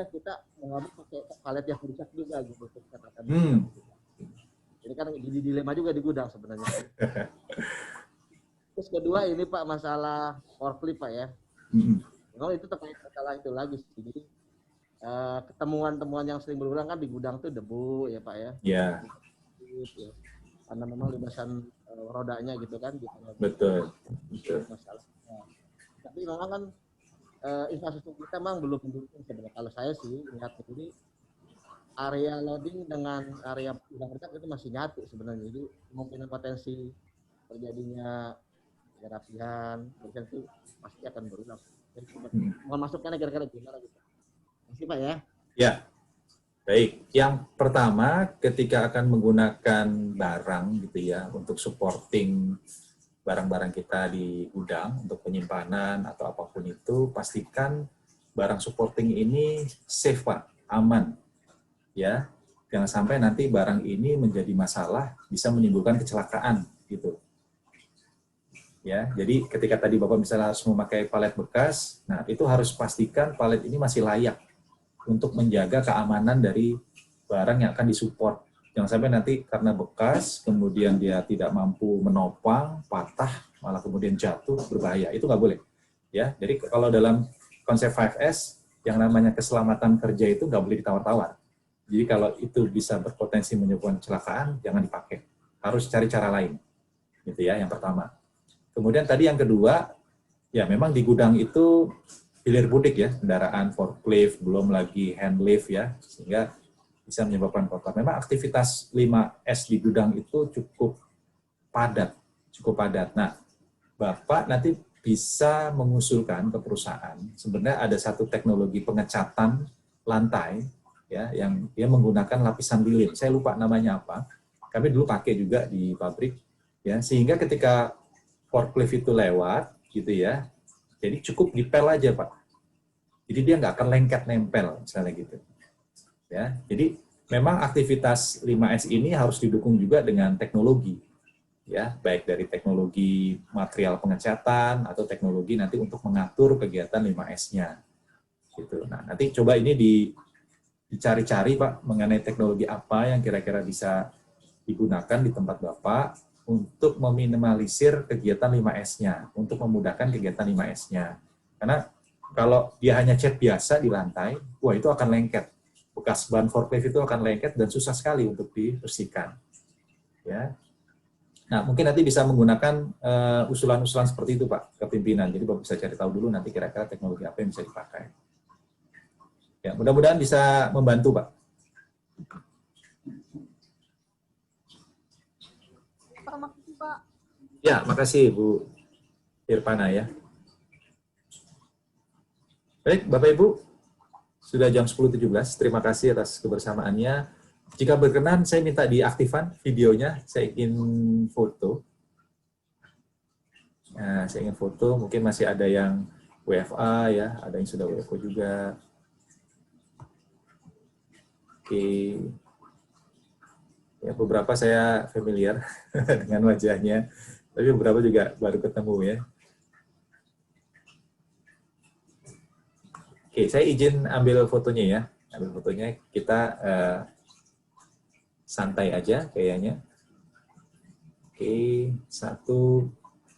kita mengambil pakai palet yang rusak juga gitu katakan. Ini kan jadi dilema juga di gudang sebenarnya. Terus kedua ini Pak masalah forklift Pak ya. Kalau itu terkait masalah itu lagi sih. Jadi temuan-temuan yang sering berulang kan di gudang tuh debu ya Pak ya. Ya. Karena memang libasan rodanya gitu kan. Betul. Masalah. Tapi memang kan infrastruktur kita memang belum mendukung sebenarnya. Kalau saya sih lihat ini area loading dengan area gudang retak itu masih nyatu sebenarnya. Jadi kemungkinan potensi terjadinya kerapian itu pasti akan berulang. Mohon masukkan kira-kira gimana gitu. Terima kasih Pak ya. Ya. Baik, yang pertama ketika akan menggunakan barang gitu ya untuk supporting barang-barang kita di gudang untuk penyimpanan atau apapun itu, pastikan barang supporting ini safe Pak, aman. Ya. Jangan sampai nanti barang ini menjadi masalah, bisa menimbulkan kecelakaan gitu. Ya, jadi ketika tadi Bapak misalnya harus memakai palet bekas, nah itu harus pastikan palet ini masih layak untuk menjaga keamanan dari barang yang akan disupport. Jangan sampai nanti karena bekas, kemudian dia tidak mampu menopang, patah, malah kemudian jatuh, berbahaya. Itu nggak boleh. Ya, jadi kalau dalam konsep 5S, yang namanya keselamatan kerja itu nggak boleh ditawar-tawar. Jadi kalau itu bisa berpotensi menyebabkan kecelakaan, jangan dipakai. Harus cari cara lain. Gitu ya, yang pertama. Kemudian tadi yang kedua, ya memang di gudang itu hilir mudik ya, kendaraan forklift, belum lagi hand lift ya, sehingga bisa menyebabkan kotor. Memang aktivitas 5S di gudang itu cukup padat. Nah, Bapak nanti bisa mengusulkan ke perusahaan, sebenarnya ada satu teknologi pengecatan lantai, ya, yang dia menggunakan lapisan lilin. Saya lupa namanya apa. Kami dulu pakai juga di pabrik, ya, sehingga ketika forklift itu lewat, gitu ya, jadi cukup dipel aja Pak. Jadi dia nggak akan lengket nempel, misalnya gitu. Ya, jadi memang aktivitas 5S ini harus didukung juga dengan teknologi. ya, baik dari teknologi material pengecatan atau teknologi nanti untuk mengatur kegiatan 5S-nya. Gitu. Nah, nanti coba ini dicari-cari Pak mengenai teknologi apa yang kira-kira bisa digunakan di tempat Bapak untuk meminimalisir kegiatan 5S-nya, untuk memudahkan kegiatan 5S-nya. Karena kalau dia hanya cat biasa di lantai, wah itu akan lengket. Bekas ban forklift itu akan lengket dan susah sekali untuk dibersihkan. Ya. Nah, mungkin nanti bisa menggunakan usulan-usulan seperti itu Pak ke pimpinan. Jadi Bapak bisa cari tahu dulu nanti kira-kira teknologi apa yang bisa dipakai. Ya, mudah-mudahan bisa membantu Pak. Pak, makasih Pak. Ya, makasih Bu Irpana ya. Baik, Bapak Ibu, sudah jam 10.17. Terima kasih atas kebersamaannya. Jika berkenan, saya minta diaktifkan videonya. Saya ingin foto. Nah, saya ingin foto. Mungkin masih ada yang WFA ya, ada yang sudah WFO juga. Oke. Ya, beberapa saya familiar dengan wajahnya, tapi beberapa juga baru ketemu ya. Oke, saya izin ambil fotonya ya. Ambil fotonya, kita santai aja kayaknya. Oke, 1,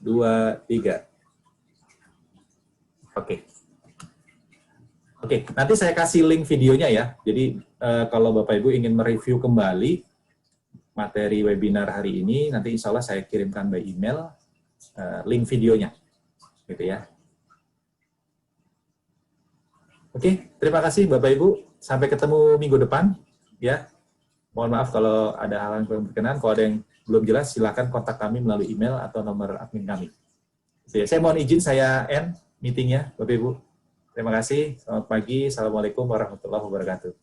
2, 3. Oke. Oke, nanti saya kasih link videonya ya. Jadi kalau Bapak Ibu ingin mereview kembali materi webinar hari ini, nanti insya Allah saya kirimkan by email link videonya. Gitu ya. Oke, terima kasih Bapak Ibu. Sampai ketemu minggu depan. Ya. Mohon maaf kalau ada hal yang kurang berkenan. Kalau ada yang belum jelas, silakan kontak kami melalui email atau nomor admin kami. Saya mohon izin, saya end meetingnya, Bapak Ibu. Terima kasih. Selamat pagi. Assalamualaikum warahmatullahi wabarakatuh.